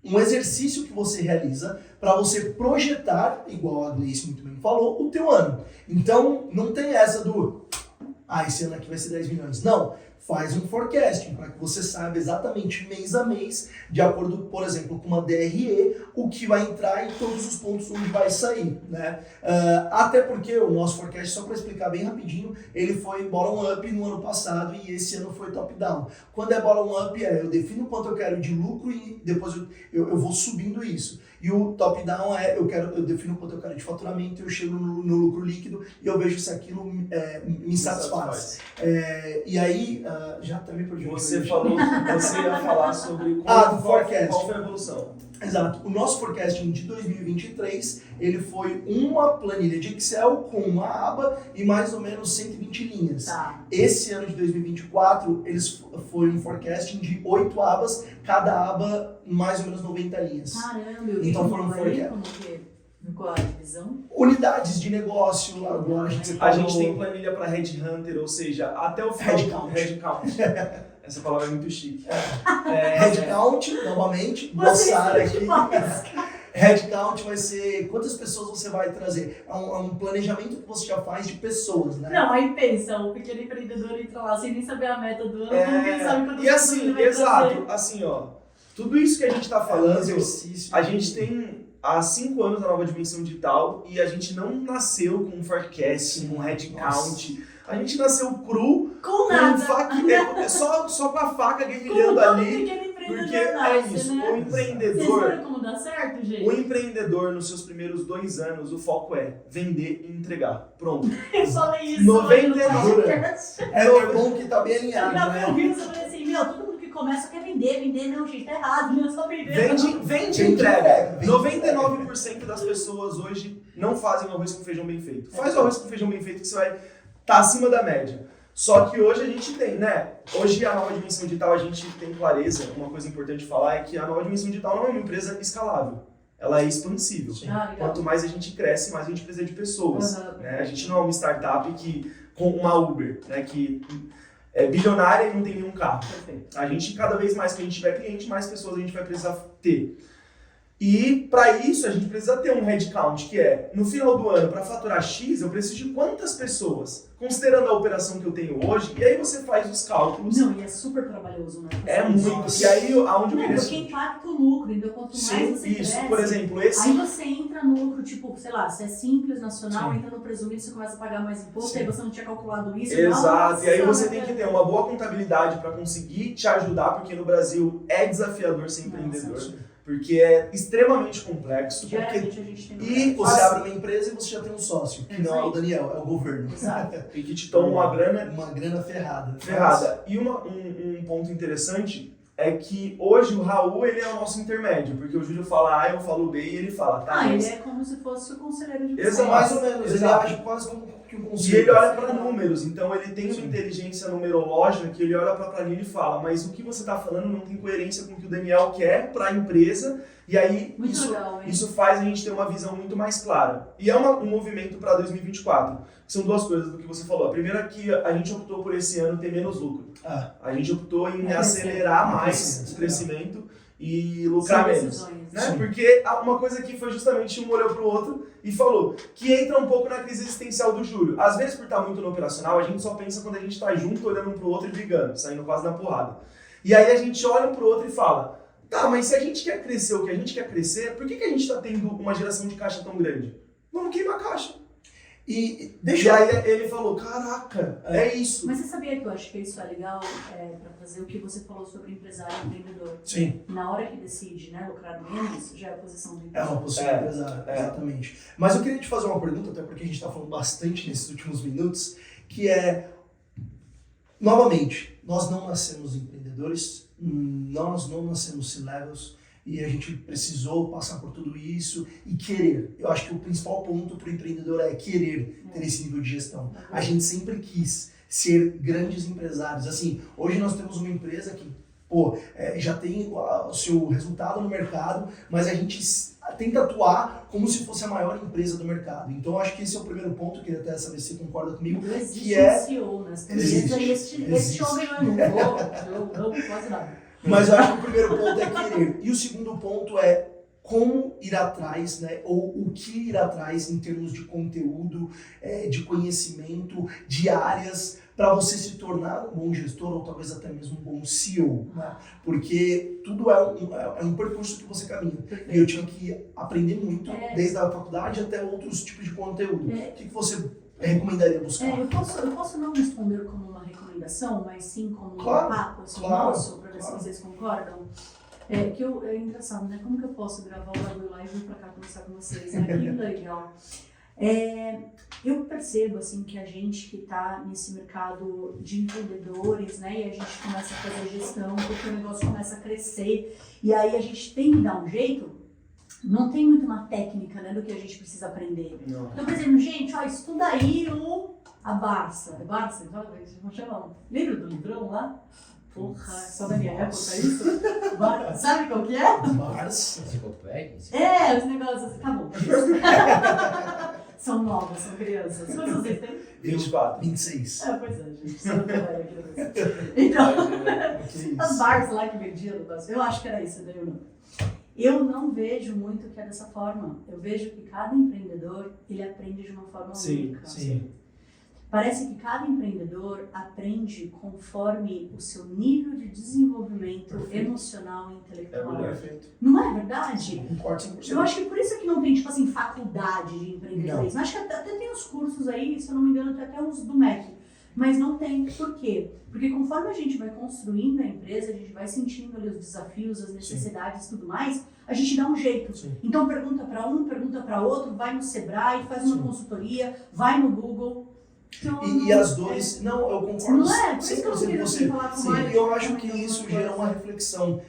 um exercício que você realiza para você projetar, igual a Gleice muito bem falou, o teu ano. Então, não tem essa do, esse ano aqui vai ser 10 milhões. Não, faz um forecasting para que você saiba exatamente mês a mês, de acordo, por exemplo, com uma DRE, o que vai entrar em todos os pontos onde vai sair, né? Até porque o nosso forecast, só para explicar bem rapidinho, ele foi bottom-up no ano passado e esse ano foi top-down. Quando é bottom-up, eu defino quanto eu quero de lucro e depois eu vou subindo isso. E o top-down eu defino quanto eu quero de faturamento, eu chego no lucro líquido e eu vejo se aquilo me satisfaz. E aí, já até me perdi. Você falou que você ia falar sobre do qual forecast. foi a evolução. Exato. O nosso forecasting de 2023, ele foi uma planilha de Excel com uma aba e mais ou menos 120 linhas. Tá. Esse ano de 2024, foi um forecasting de 8 abas, cada aba mais ou menos 90 linhas. Caramba, eu vi Então como foram aí, forecast. como que... Qual a divisão? Unidades de negócio, agora a gente A separou... gente tem planilha para Headhunter, ou seja, até o final Headcount. Headcount. Essa palavra é muito chique. Headcount, novamente, glossar aqui. Headcount vai ser quantas pessoas você vai trazer. É um planejamento que você já faz de pessoas, né? Não, aí pensa, o pequeno empreendedor entra lá sem nem saber a meta do ano, porque ele sabe quantas E pessoas ele assim, vai exato, trazer. assim ó, Tudo isso que a gente está falando, exercício. a gente tem há 5 anos a Nova Dimensão Digital e a gente não nasceu com um forecast, com um headcount. A gente nasceu cru, Com nada. só com a faca guerrilhando ali. Porque é isso, né? o empreendedor... Vocês viram como dá certo, gente? O empreendedor, nos seus primeiros 2 anos, o foco é vender e entregar. Pronto. Eu falei isso. 99. É bom que tá bem alinhado, né? Eu falei assim, todo mundo que começa quer vender, não, gente, tá errado, não é só vender. Vende e entrega. 99% das pessoas hoje não fazem o arroz com feijão bem feito. Faz o arroz com feijão bem feito que você vai estar acima da média. Só que hoje a gente tem, né? Hoje a Nova Dimensão Digital, a gente tem clareza, uma coisa importante de falar é que a Nova Dimensão Digital não é uma empresa escalável. Ela é expansível. Quanto mais a gente cresce, mais a gente precisa de pessoas. Né? A gente não é uma startup com uma Uber, né? Que é bilionária e não tem nenhum carro. Perfeito. A gente, cada vez mais que a gente tiver cliente, mais pessoas a gente vai precisar ter. E para isso a gente precisa ter um headcount, que é, no final do ano, para faturar X, eu preciso de quantas pessoas, considerando a operação que eu tenho hoje, e aí você faz os cálculos. Não, e é super trabalhoso, né? É muito. E aí, aonde eu queria... Porque impacta o lucro, então quanto mais você isso, cresce, por exemplo, esse... aí você entra no lucro, tipo, sei lá, se é simples, nacional, entra no presumido, você começa a pagar mais imposto, aí você não tinha calculado isso. Exato, e aí você tem que ter uma boa contabilidade para conseguir te ajudar, porque no Brasil é desafiador ser empreendedor. Porque é extremamente complexo. Diariamente a gente tem E você abre uma empresa e você já tem um sócio, que não é o Daniel, é o governo. Exato. E que te toma uma grana... Uma grana ferrada. E um ponto interessante é que hoje o Raul, ele é o nosso intermédio. Porque o Júlio fala A, eu falo B e ele fala... Tá, ele é como se fosse o conselheiro de Exato, mais ou menos. Exato. Ele age quase como que um E conselheiro. ele olha para números, então ele tem uma inteligência numerológica que ele olha para a planilha e fala, mas o que você está falando não tem coerência com o que o Daniel quer para a empresa, e aí isso faz a gente ter uma visão muito mais clara. E é um movimento para 2024, que são 2 coisas do que você falou. A primeira é que a gente optou por esse ano ter menos lucro. A gente optou em acelerar mais o crescimento e lucrar menos. Né? Porque uma coisa que foi justamente um olhou pro outro e falou que entra um pouco na crise existencial do Júlio. Às vezes, por estar muito no operacional, a gente só pensa quando a gente está junto, olhando um pro outro e brigando, saindo quase na porrada. E aí a gente olha um pro outro e fala, tá, mas se a gente quer crescer o que a gente quer crescer, por que a gente está tendo uma geração de caixa tão grande? Vamos queimar a caixa. E aí ele falou, caraca, é isso. Mas você sabia que eu acho que isso é legal para fazer o que você falou sobre empresário e empreendedor? Sim. Na hora que decide, né, lucrar menos, já é a posição do empresário. É uma posição do empresário, exatamente. Mas eu queria te fazer uma pergunta, até porque a gente está falando bastante nesses últimos minutos, que é, novamente, nós não nascemos empreendedores, nós não nascemos C-levels, e a gente precisou passar por tudo isso e querer. Eu acho que o principal ponto para o empreendedor é querer ter esse nível de gestão. A gente sempre quis ser grandes empresários. Assim, hoje nós temos uma empresa que já tem o seu resultado no mercado, mas a gente tenta atuar como se fosse a maior empresa do mercado. Então, eu acho que esse é o primeiro ponto, eu queria até saber se você concorda comigo. Não existe que é... CEO nas empresas e este homem não vou quase nada. Mas eu acho que o primeiro ponto é querer. E o segundo ponto é como ir atrás, né? Ou o que ir atrás em termos de conteúdo, de conhecimento, de áreas, para você se tornar um bom gestor ou talvez até mesmo um bom CEO. Né? Porque tudo é um percurso que você caminha. E eu tive que aprender muito, desde a faculdade até outros tipos de conteúdo. O que você recomendaria buscar? Eu posso não responder como uma recomendação, mas sim como um papo, assim, nosso, para ver se vocês concordam. É engraçado, né? Como que eu posso gravar o bagulho lá e vir pra cá conversar com vocês? Né? Que legal. Eu percebo, assim, que a gente que tá nesse mercado de empreendedores, né? E a gente começa a fazer gestão, porque o negócio começa a crescer. E aí a gente tem que dar um jeito. Não tem muito uma técnica, né, do que a gente precisa aprender. Não. Então, por exemplo, gente, estuda aí a Barça. É Barça? Como chama? Lembra do livrão lá? Porra, só da minha época isso? Sabe qual que é? Barça. Os negócios assim, tá bom. São novas, são crianças. Quantos vocês têm? 24. 26. Pois é, gente. Então, as Barça lá que vendiam, eu acho que era isso, daí eu não. Eu não vejo muito que é dessa forma. Eu vejo que cada empreendedor, ele aprende de uma forma única. Sim. Parece que cada empreendedor aprende conforme o seu nível de desenvolvimento emocional e intelectual. Perfeito. Não é verdade? Concordo 100%. Eu acho que por isso que não tem, tipo assim, faculdade de empreendedorismo. Acho que até tem os cursos aí, se eu não me engano, tem até os do MEC. Mas não tem. Por quê? Porque conforme a gente vai construindo a empresa, a gente vai sentindo ali os desafios, as necessidades e tudo mais, a gente dá um jeito. Sim. Então pergunta para um, pergunta para outro, vai no Sebrae, faz uma consultoria, vai no Google. Então, E as dores, não, eu concordo Não é? Por isso que eu 100% queria com você. falar com Sim, mais, e eu acho que também isso alguma gera coisa. uma reflexão.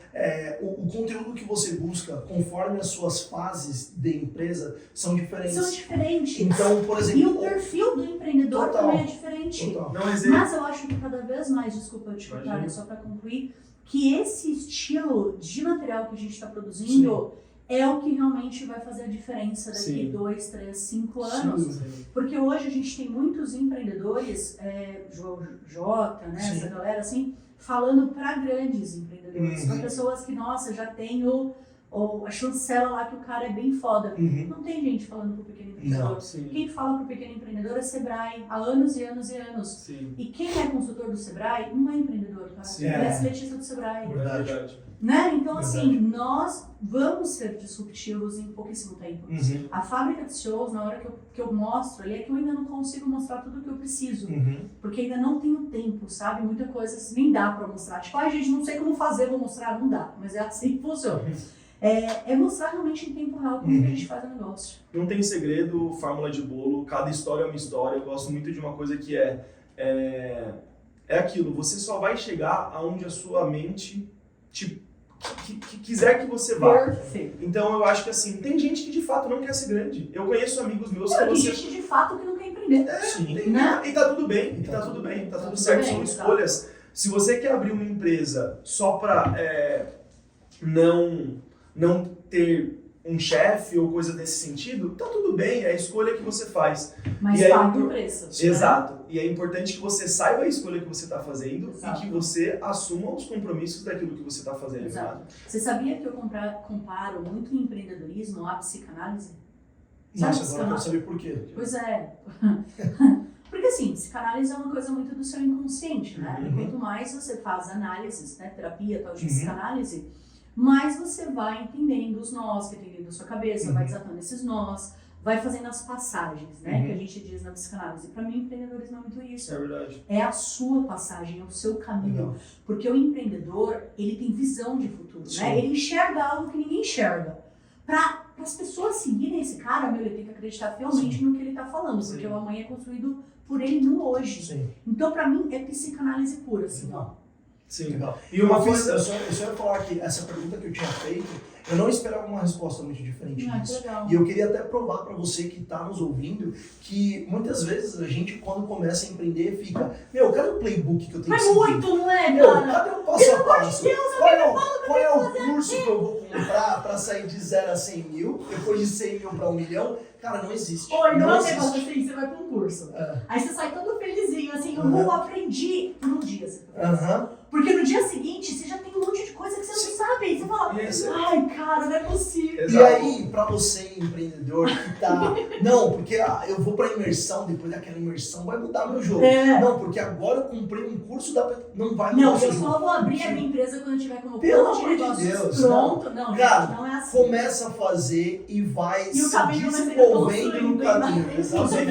O conteúdo que você busca, conforme as suas fases de empresa, são diferentes. São diferentes. Então, por exemplo... E o perfil do empreendedor Total. também é diferente. Total. Não exemplo. Mas eu acho que cada vez mais, desculpa eu te cortar, Imagina. né, só para concluir, que esse estilo de material que a gente está produzindo é o que realmente vai fazer a diferença daqui Sim. 2, 3, 5 anos. Porque hoje a gente tem muitos empreendedores, Jota, né, Sim. essa galera assim, falando para grandes empreendedores, para pessoas que, nossa, já tem a chancela lá que o cara é bem foda. Uhum. Não tem gente falando pro pequeno empreendedor. Não. Sim. Quem fala pro pequeno empreendedor é Sebrae, há anos e anos e anos. Sim. E quem é consultor do Sebrae não é empreendedor, tá? Sim. Ele é seletista do Sebrae. Verdade. Né? Então, Verdade. assim, nós vamos ser disruptivos em pouquíssimo tempo. Uhum. A fábrica de shows, na hora que eu mostro ali, é que eu ainda não consigo mostrar tudo o que eu preciso. Uhum. Porque ainda não tenho tempo, sabe? Muita coisa assim, nem dá pra mostrar. Tipo, ai gente, não sei como fazer, vou mostrar. Não dá, mas é assim que funciona. É mostrar realmente em tempo real como que a gente faz o negócio. Não tem segredo, fórmula de bolo, cada história é uma história. Eu gosto muito de uma coisa que é aquilo, você só vai chegar aonde a sua mente que quiser que você vá. Perfeito. Então eu acho que assim, tem gente que de fato não quer ser grande. Eu conheço amigos meus que Tem você... gente de fato que não quer empreender. Sim. Né? E tá tudo bem, Tá tá tudo bem, tá tudo tudo certo, bem, são exato. escolhas. Se você quer abrir uma empresa só pra não ter um chefe ou coisa desse sentido, tá tudo bem, é a escolha que você faz. Mas E aí, paga o preço. né? Exato. E é importante que você saiba a escolha que você está fazendo Exato. e que você assuma os compromissos daquilo que você está fazendo. Exato. Né? Você sabia que eu comparo muito em empreendedorismo à psicanálise? Nossa, Sabe agora eu quero psicanálise? saber por quê. Pois é. Porque assim, psicanálise é uma coisa muito do seu inconsciente, né? Uhum. E quanto mais você faz análises, né, terapia, tal de Uhum. psicanálise, mais você vai entendendo os nós que tem dentro da sua cabeça, vai desatando esses nós, vai fazendo as passagens, né, que a gente diz na psicanálise. Para mim, empreendedorismo é muito isso. É verdade. É a sua passagem, é o seu caminho. Legal. Porque o empreendedor, ele tem visão de futuro, Sim. né? Ele enxerga algo que ninguém enxerga. Para as pessoas seguirem esse cara, ele tem que acreditar fielmente no que ele está falando, Sim. porque o amanhã é construído por ele no hoje. Sim. Então, para mim, é psicanálise pura, assim, ó. Sim. Legal. E uma Eu coisa... só ia falar que essa pergunta que eu tinha feito, eu não esperava uma resposta muito diferente Ah, que disso. legal. E eu queria até provar para você que está nos ouvindo que muitas vezes a gente, quando começa a empreender, fica: meu, cadê o playbook que eu tenho Mas que seguir? muito, não é, Meu, cara? cadê o passo a passo? Deus, Qual é o curso que eu vou comprar para sair de 0 a 100 mil, depois de 100 mil para 1 milhão? Cara, não existe. Oi, não é um existe. negócio assim, você vai para um curso. É. Aí você sai todo felizinho, assim, eu Uhum. vou, aprendi. Num dia você faz. Aham. Porque no dia seguinte, você já tem um monte de coisa que você não sabe. Você fala, E aí você- ai, cara, não é possível. Exato. E aí, pra você, empreendedor, que tá... Não, porque eu vou pra imersão, depois daquela imersão vai mudar meu jogo. É. Não, porque agora eu comprei um curso da... Não vai mudar Não, o seu eu jogo. só vou abrir a minha empresa quando eu tiver como Pelo plano amor de negócios Deus, pronto. Não, Cara, gente, não é assim. Começa a fazer e vai E o se caminho vai ser desenvolvendo no construindo, caminho. né? Exatamente.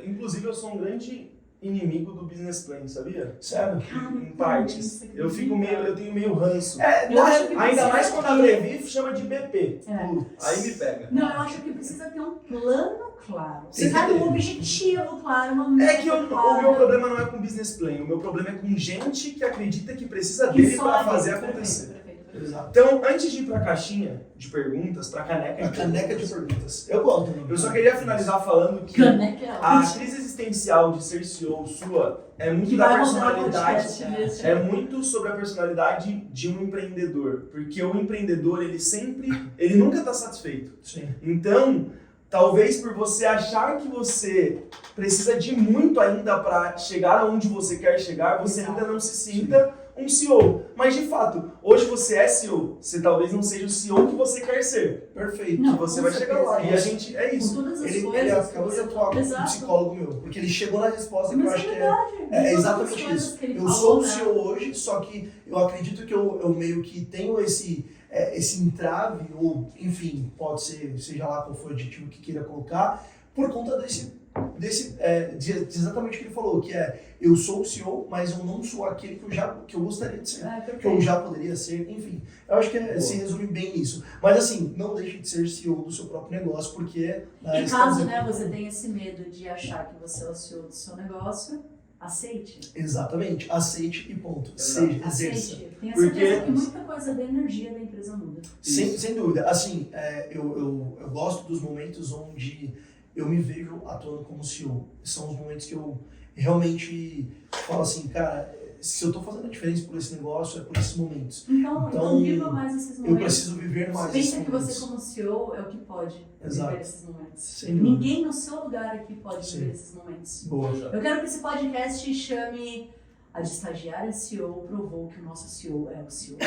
Inclusive eu sou um grande inimigo do business plan, sabia? Sério. Cara, Em partes. isso aqui Eu tenho meio ranço. Eu acho que Ainda precisa mais quando a ter- Brevi chama de BP. É. Putz, aí me pega. Não, eu acho que precisa ter um plano claro. Tem que Sabe, ter. um objetivo claro, uma É que meta o clara. meu problema não é com business plan, o meu problema é com gente que acredita que precisa Que dele só para é fazer perfeito, acontecer. perfeito. Exato. Então, antes de ir para a caixinha de perguntas, para a caneca A caneca de perguntas. Eu gosto. eu só queria finalizar falando que Caneca é a ótimo. crise existencial de ser CEO sua é muito Que da vai rodar o personalidade. podcast nesse. É muito sobre a personalidade de um empreendedor, porque o empreendedor ele nunca está satisfeito. Sim. Então, talvez por você achar que você precisa de muito ainda para chegar aonde você quer chegar, você Exato. ainda não se sinta um CEO. Mas de fato, hoje você é CEO, você talvez não seja o CEO que você quer ser. Perfeito. Não, Que você com vai chegar certeza. lá. E a gente, é Com isso. todas as Ele coisas. acabou de atuar com um Exato. psicólogo meu, porque ele chegou na resposta que eu Mas acho é que verdade. é Todas as exatamente coisas isso. que ele Eu falou, sou o né? CEO hoje, só que eu acredito que eu meio que tenho esse entrave, ou enfim, pode ser, seja lá qual for o adjetivo que queira colocar, por conta de exatamente o que ele falou, que eu sou o CEO, mas eu não sou aquele que eu gostaria de ser. É, Que eu perfeito. já poderia ser, enfim. Eu acho que se resume bem nisso. Mas assim, não deixe de ser CEO do seu próprio negócio, porque... E caso, né, você tenha esse medo de achar que você é o CEO do seu negócio, aceite. Exatamente, aceite e ponto. Exato. Seja, exerça. Aceite. Tenha Porque- certeza que muita coisa da energia da empresa muda. Sem dúvida. Assim, eu gosto dos momentos onde eu me vejo atuando como CEO. São os momentos que eu realmente falo assim, cara, se eu tô fazendo a diferença por esse negócio, é por esses momentos. Então viva mais esses Eu momentos. preciso viver mais esses Pensa que momentos. você, como CEO, é o que pode Exato. viver esses momentos. Sem dúvida. Ninguém no seu lugar aqui pode Sim. viver esses momentos. Boa. Eu quero que esse podcast chame A de Estagiária CEO provou que o nosso CEO é o CEO.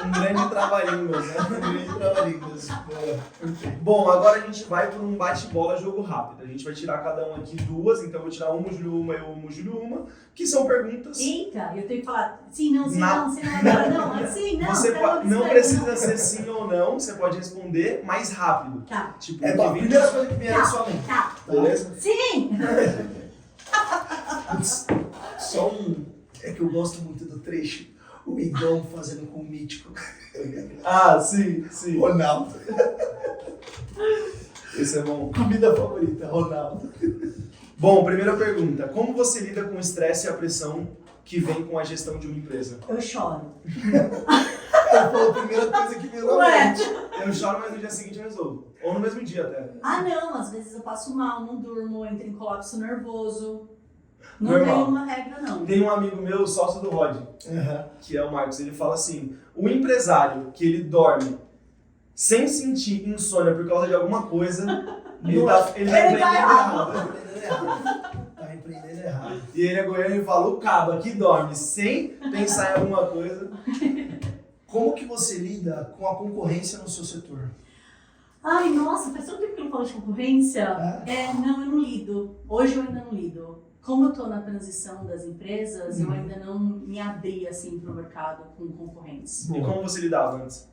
Um grande trava-línguas, né? Grande trava-línguas. Boa. Perfeito. Bom, agora a gente vai para um bate-bola jogo rápido. A gente vai tirar cada um aqui duas, então eu vou tirar uma, o Júlio uma e o Júlio uma, que são perguntas. Eita, eu tenho que falar sim, não, sim, Na- não, sim, não, agora não, sim, não. Você quero uma não bicicleta, precisa não. ser sim ou não, você pode responder mais rápido. Tá, Tipo, É o bom, a que vem primeira coisa que vier na sua mente. tá. Beleza? Sim! Só é que eu gosto muito do trecho. O Igão fazendo com o mítico. Ah, sim, sim. Ronaldo. Esse é bom. Comida favorita, Ronaldo. Bom, primeira pergunta. Como você lida com o estresse e a pressão que vem com a gestão de uma empresa? Eu choro. Ela falou a primeira coisa que veio na Ué. mente. Eu choro, mas no dia seguinte eu resolvo. Ou no mesmo dia até. Ah, não, às vezes eu passo mal, não durmo, entro em colapso nervoso. Não Normal. tem uma regra, não. Tem um amigo meu, sócio do Rod, que é o Marcos, ele fala assim, o empresário que ele dorme sem sentir insônia por causa de alguma coisa, ele tá empreendendo errado. Tá empreendendo errado. E ele é goiano e fala, o cabo que dorme sem pensar em alguma coisa. Como que você lida com a concorrência no seu setor? Ai, nossa, faz tanto tempo que eu não falo de concorrência. É? Não, eu não lido. Hoje eu ainda não lido. Como eu tô na transição das empresas, eu ainda não me abri, assim, pro mercado com concorrentes. E como você lidava antes?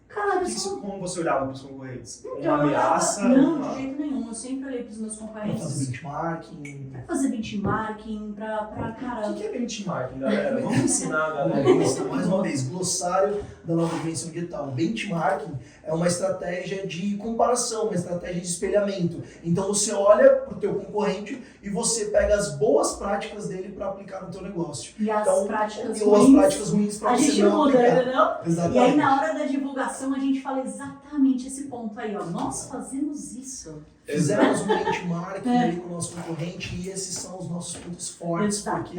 Cara, eu sou... Como você olhava para os concorrentes? Uma Então, eu ameaça? olhava- Não, uma- de jeito nenhum. Eu sempre olhei pros meus Pra concorrentes. fazer benchmarking? Pra fazer benchmarking, pra O cara... que é benchmarking, galera? Vamos ensinar a galera. Mais uma vez, glossário da nova dimensão digital. Benchmarking é uma estratégia de comparação, uma estratégia de espelhamento. Então você olha para o teu concorrente e você pega as boas práticas dele para aplicar no teu negócio. E as Então, práticas ou as ruins, práticas ruins para a você gente não muda, aplicar. entendeu? Exatamente. E aí, na hora da divulgação, a gente fala exatamente esse ponto aí, ó. Nós fazemos isso. Fizemos um benchmarking É. ali com o nosso concorrente e esses são os nossos pontos fortes, porque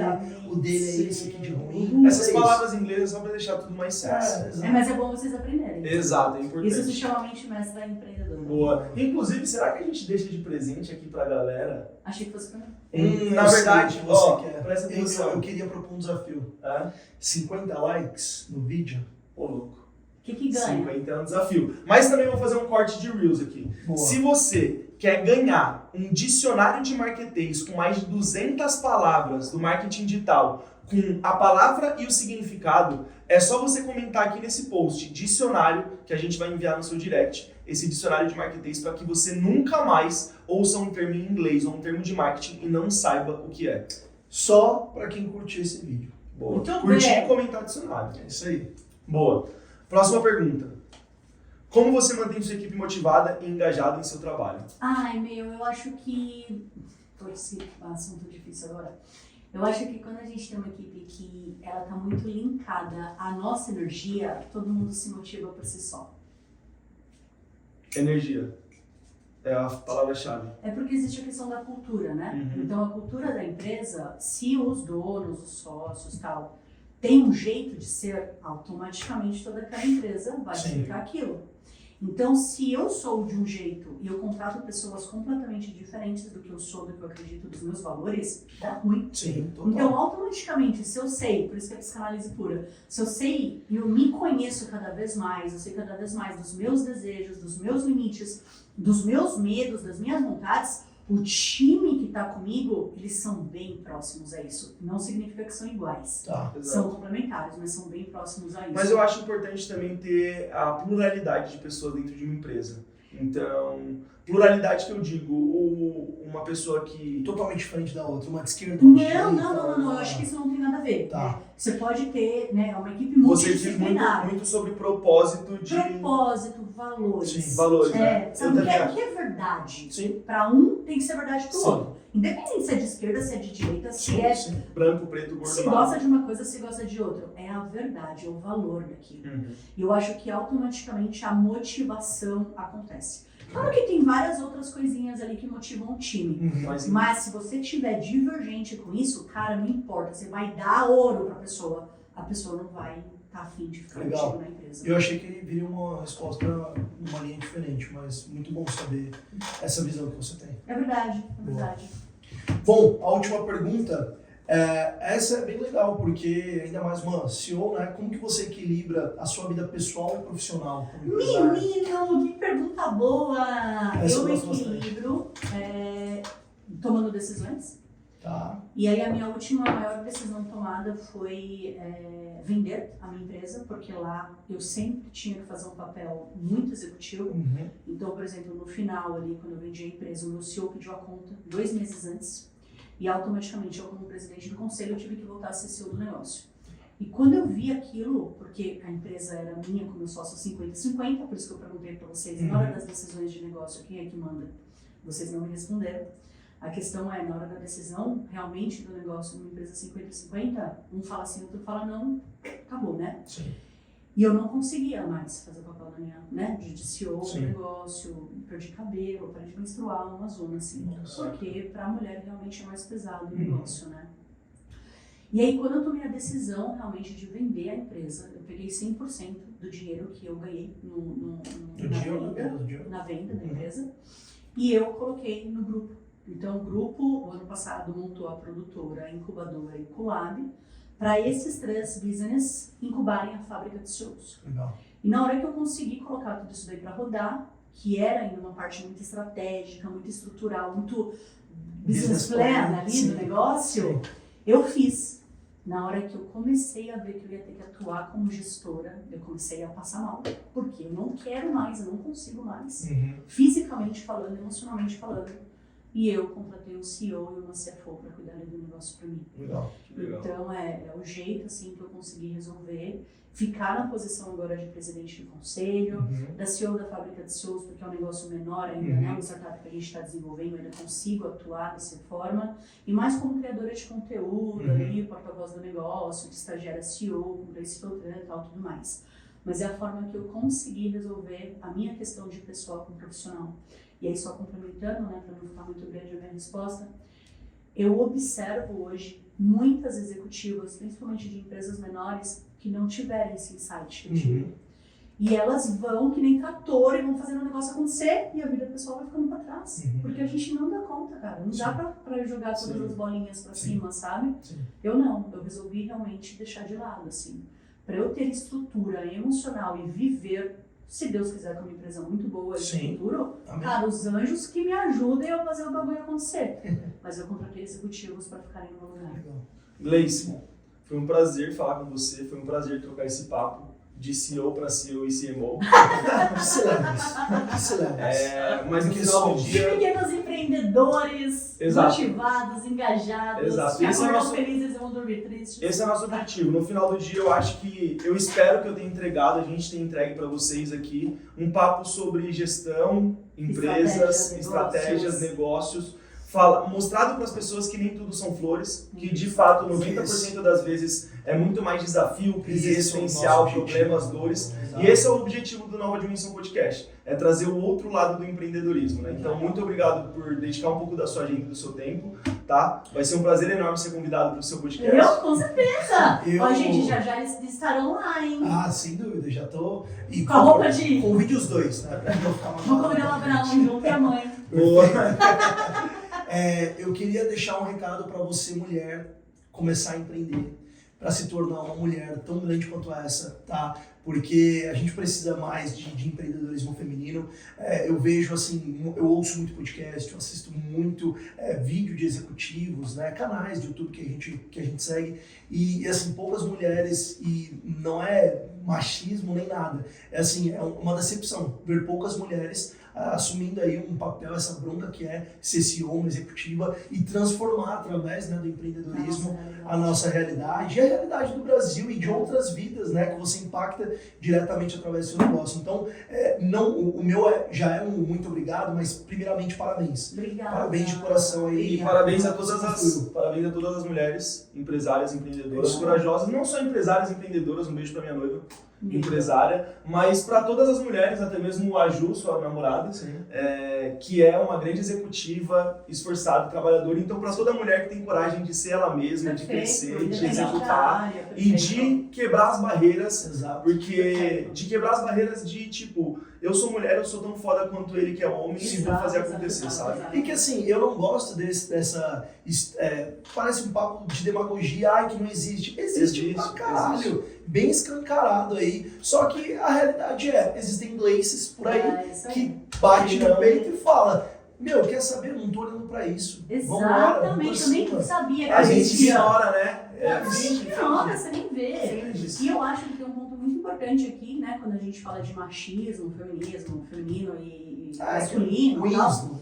o dele é esse aqui de ruim. Essas É isso. palavras em inglês é só para deixar tudo mais sexy. exato. Mas é bom vocês aprenderem. Exato, é Isso se importante. chama mente mestra empreendedora. Boa. Inclusive, será que a gente deixa de presente aqui pra galera? Achei que fosse pra mim. Na Eu sei verdade, o que você ó, quer. presta atenção. Eu queria propor um desafio. É? 50 likes no vídeo. Ô, louco. O que ganha? 50 é um desafio. Mas também vou fazer um corte de Reels aqui. Boa. Se você quer ganhar um dicionário de marketês com mais de 200 palavras do marketing digital, com a palavra e o significado, é só você comentar aqui nesse post, dicionário, que a gente vai enviar no seu direct, esse dicionário de marketês, para que você nunca mais ouça um termo em inglês ou um termo de marketing e não saiba o que é. Só para quem curtiu esse vídeo. Boa. Muito Curtir bem. e comentar dicionário. É isso aí. Boa. Próxima pergunta. Como você mantém sua equipe motivada e engajada em seu trabalho? Ai, eu acho que... Putz, que assunto difícil agora. Eu acho que quando a gente tem uma equipe que ela tá muito linkada à nossa energia, todo mundo se motiva por si só. Energia. É a palavra-chave. É porque existe a questão da cultura, né? Uhum. Então a cultura da empresa, se os donos, os sócios tal, tem um jeito de ser, automaticamente toda aquela empresa vai Sim. aplicar aquilo. Então, se eu sou de um jeito e eu contrato pessoas completamente diferentes do que eu sou, do que eu acredito, dos meus valores, dá ruim. Sim, total. Então, automaticamente, se eu sei, por isso que é psicanálise pura, se eu sei e eu me conheço cada vez mais, eu sei cada vez mais dos meus desejos, dos meus limites, dos meus medos, das minhas vontades, o time que está comigo, eles são bem próximos a isso. Não significa que são iguais. Tá. São complementares, mas são bem próximos a isso. Mas eu acho importante também ter a pluralidade de pessoas dentro de uma empresa. Então, pluralidade que eu digo, uma pessoa que... Totalmente diferente da outra, uma de esquerda, uma de direita. Não, eu acho que isso não tem nada a ver. Tá. Né? Você pode ter, né, uma equipe Você diz multidisciplinar. muito sobre propósito de... Propósito, valores. Sim, valores, né? Sabe Eu o também que é verdade? Sim. Para um tem que ser verdade para o Sim. outro. Independente se é de esquerda, se é de direita, se Sim, é... sim. branco, preto, gordo, Se magro. gosta de uma coisa, se gosta de outra. É a verdade, é o valor daquilo. E eu acho que automaticamente a motivação acontece. Claro que tem várias outras coisinhas ali que motivam o time. Mas se você tiver divergente com isso, cara, não importa. Você vai dar ouro pra pessoa. A pessoa não vai estar afim de ficar Legal. contigo na empresa. Eu achei que viria uma resposta numa linha diferente, mas muito bom saber essa visão que você tem. É verdade, é verdade. Bom, a última pergunta, essa é bem legal, porque ainda mais uma CEO, né? Como que você equilibra a sua vida pessoal e profissional como empresário? Menino, que pergunta boa! Essa Eu eu gosto equilibro tomando decisões. Tá. E aí a minha última maior decisão tomada foi vender a minha empresa, porque lá eu sempre tinha que fazer um papel muito executivo. Uhum. Então, por exemplo, no final ali, quando eu vendi a empresa, o meu CEO pediu a conta 2 meses antes e automaticamente eu, como presidente do conselho, eu tive que voltar a ser CEO do negócio. E quando eu vi aquilo, porque a empresa era minha com meu sócio 50-50, por isso que eu perguntei para vocês, na hora das decisões de negócio, quem é que manda? Vocês não me responderam. A questão é, na hora da decisão, realmente, do negócio numa empresa 50-50, um fala sim, outro fala não, acabou, né? Sim. E eu não conseguia mais fazer o papel da minha, né, de CEO do Sim. negócio, perdi cabelo, parei de menstruar, uma zona assim. Nossa. Porque para a mulher realmente é mais pesado o negócio, né? E aí, quando eu tomei a decisão realmente de vender a empresa, eu peguei 100% do dinheiro que eu ganhei na venda da empresa e eu coloquei no grupo. Então, o grupo, o ano passado, montou a produtora, a incubadora e o Colab, para esses 3 business incubarem a fábrica de CEOs. Legal. E na hora que eu consegui colocar tudo isso daí para rodar, que era ainda uma parte muito estratégica, muito estrutural, muito business plan ali sim. do negócio, eu fiz. Na hora que eu comecei a ver que eu ia ter que atuar como gestora, eu comecei a passar mal. Porque eu não quero mais, eu não consigo mais. Fisicamente falando, emocionalmente falando. E eu contratei um CEO e uma CFO para cuidar do negócio para mim. Legal. Legal. Então é o jeito assim que eu consegui resolver. Ficar na posição agora de presidente do conselho, da CEO da fábrica de CEOs, porque é um negócio menor ainda, né? Uma startup que a gente está desenvolvendo, ainda consigo atuar dessa forma. E mais como criadora de conteúdo, ali, porta-voz do negócio, de estagiária CEO, com Grace Filtran e tal, tudo mais. Mas é a forma que eu consegui resolver a minha questão de pessoal com profissional. E aí, só complementando, né, para não ficar muito grande a minha resposta, eu observo hoje muitas executivas, principalmente de empresas menores, que não tiverem esse insight que eu tive. E elas vão, que nem trator, e vão fazendo o negócio acontecer, e a vida pessoal vai ficando para trás. Porque a gente não dá conta, cara. Não dá para jogar todas as bolinhas para cima, sabe? Sim. Eu não. Eu resolvi realmente deixar de lado, assim. Para eu ter estrutura emocional e viver, se Deus quiser, com uma empresa muito boa de futuro, cara, os anjos que me ajudem a fazer o bagulho acontecer. Mas eu contratei executivos para ficarem no meu lugar. Gleice, foi um prazer falar com você, foi um prazer trocar esse papo de CEO para CEO e CMO. Mas no final do dia... Pequenos empreendedores, motivados, engajados, que acordam felizes e vão dormir tristes. Esse é o nosso objetivo. No final do dia, eu espero que eu tenha entregado, a gente tenha entregue para vocês aqui um papo sobre gestão, empresas, estratégias, negócios, mostrado para as pessoas que nem tudo são flores, que de fato 90% das vezes é muito mais desafio, crise existencial, problemas, dores. Exato. E esse é o objetivo do Nova Dimensão Podcast, é trazer o outro lado do empreendedorismo, né? Então, muito obrigado por dedicar um pouco da sua agenda e do seu tempo, tá? Vai ser um prazer enorme ser convidado para o seu podcast. Eu? Com certeza! Eu- Ó, gente, já eles estarão lá, hein? Ah, sem dúvida, já tô. E Com a roupa de... Convide os dois, né? Pra não ficar Vou convidar o Abraão junto e a mãe. Boa. Eu queria deixar um recado para você, mulher, começar a empreender, para se tornar uma mulher tão grande quanto essa, tá? Porque a gente precisa mais de empreendedorismo feminino. Eu vejo assim, eu ouço muito podcast, eu assisto muito vídeo de executivos, né, canais de YouTube que a gente segue, e assim, poucas mulheres, e não é machismo nem nada, é assim, é uma decepção ver poucas mulheres assumindo aí um papel, essa bronca que é ser CEO, uma executiva, e transformar através, né, do empreendedorismo a nossa realidade e a realidade do Brasil e de outras vidas, né, que você impacta diretamente através do seu negócio. Então, o meu já é um muito obrigado, mas primeiramente parabéns. Obrigada. Parabéns de coração aí. E parabéns a todas as mulheres empresárias, empreendedoras, corajosas, não só empresárias, empreendedoras, um beijo pra minha noiva, empresária, mas para todas as mulheres, até mesmo a Ju, sua namorada, que é uma grande executiva, esforçada, trabalhadora. Então, para toda mulher que tem coragem de ser ela mesma, de crescer, de executar e de quebrar as barreiras, Exato. porque de quebrar as barreiras de tipo, eu sou mulher, eu sou tão foda quanto ele que é homem e vou fazer acontecer, sabe? E que assim, eu não gosto dessa. Parece um papo de demagogia, ai, que não existe. Existe pra caralho. Existe. Bem escancarado aí. Só que a realidade existem Gleices por aí que bate no peito e fala: meu, quer saber? Eu não tô olhando pra isso. Exatamente, eu nem sabia que A gente existia. ignora, né? A gente ignora, você nem vê. Finge. E eu acho que tem um ponto muito importante aqui, né, quando a gente fala de machismo, feminismo, feminino e masculino e tal.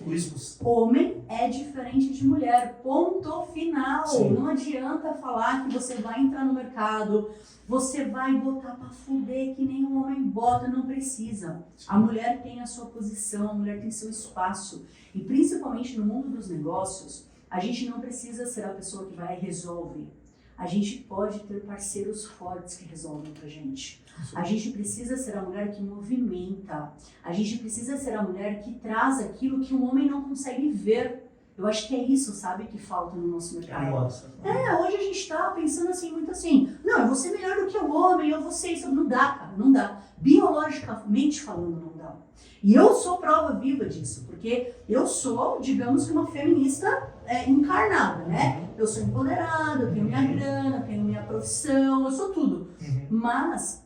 Homem é diferente de mulher, ponto final. Sim. Não adianta falar que você vai entrar no mercado, você vai botar pra fuder que nem um homem bota, não precisa. A mulher tem a sua posição, a mulher tem seu espaço. E principalmente no mundo dos negócios, a gente não precisa ser a pessoa que vai e resolve. A gente pode ter parceiros fortes que resolvem pra gente. A gente precisa ser a mulher que movimenta. A gente precisa ser a mulher que traz aquilo que o homem não consegue ver. Eu acho que é isso, sabe, que falta no nosso mercado. Hoje a gente tá pensando assim, muito assim, não, eu vou ser melhor do que o homem, eu vou ser isso. Não dá, cara, não dá. Biologicamente falando, não dá. E eu sou prova viva disso, porque eu sou, digamos que uma feminista encarnada, né? Eu sou empoderada, eu tenho minha grana, eu tenho minha profissão, eu sou tudo. Mas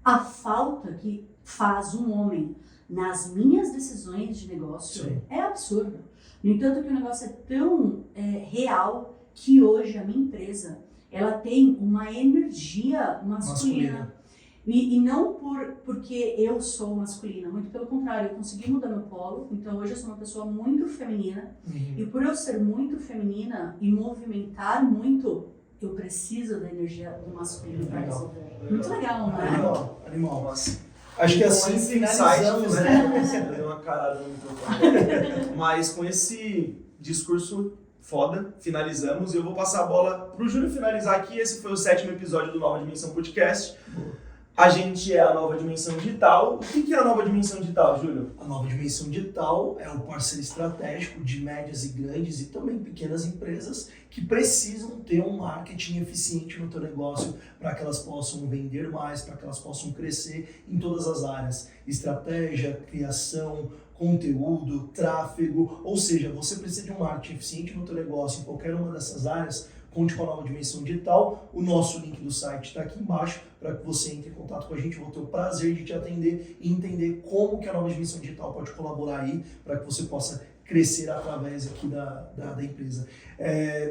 a falta que faz um homem nas minhas decisões de negócio é absurda. No entanto, que o negócio é tão real que hoje a minha empresa ela tem uma energia masculina. E não porque eu sou masculina, muito pelo contrário, eu consegui mudar meu polo, então hoje eu sou uma pessoa muito feminina. E por eu ser muito feminina e movimentar muito, eu preciso da energia do masculino para resolver. Muito legal, não é? Animal. Nossa. Acho que assim finalizamos, né? Eu dei uma carada no microfone. Mas com esse discurso foda, finalizamos. E eu vou passar a bola pro Júlio finalizar aqui. Esse foi o 7º episódio do Nova Dimensão Podcast. A gente é a Nova Dimensão Digital. O que é a Nova Dimensão Digital, Júlio? A Nova Dimensão Digital é o parceiro estratégico de médias e grandes e também pequenas empresas que precisam ter um marketing eficiente no teu negócio para que elas possam vender mais, para que elas possam crescer em todas as áreas. Estratégia, criação, conteúdo, tráfego, ou seja, você precisa de um marketing eficiente no teu negócio em qualquer uma dessas áreas. Conte com a Nova Dimensão Digital. O nosso link do site está aqui embaixo para que você entre em contato com a gente. Vou ter o prazer de te atender e entender como que a Nova Dimensão Digital pode colaborar aí para que você possa crescer através aqui da empresa.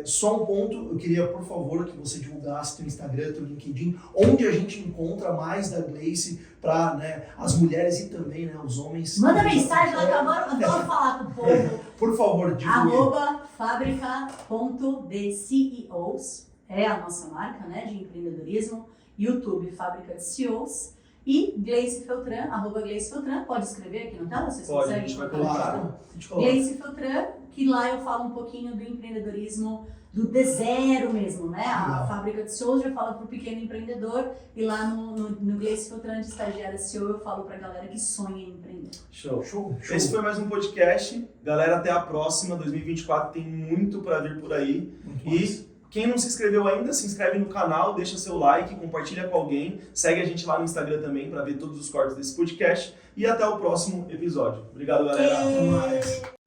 Só um ponto, eu queria, por favor, que você divulgasse teu Instagram, teu LinkedIn, onde a gente encontra mais da Gleice para, né, as mulheres e também, né, os homens. Manda mensagem lá que eu adoro falar com o povo. Por favor, divulgue. @fabrica.dceos é a nossa marca, né, de empreendedorismo. YouTube, Fábrica de CEOs. E Gleice Feltran, @Gleice Feltran, pode escrever aqui na tela, vocês Pode, conseguem? a gente vai colocar. Gleice Feltran, que lá eu falo um pouquinho do empreendedorismo do D0 mesmo, né? A Fábrica de Shows já fala para o pequeno empreendedor e lá no Gleice Filtrante Estagiária CEO eu falo para a galera que sonha em empreender. Show. Show. Esse foi mais um podcast. Galera, até a próxima. 2024 tem muito para vir por aí. Muito E massa. quem não se inscreveu ainda, se inscreve no canal, deixa seu like, compartilha com alguém. Segue a gente lá no Instagram também para ver todos os cortes desse podcast. E até o próximo episódio. Obrigado, galera. Até mais.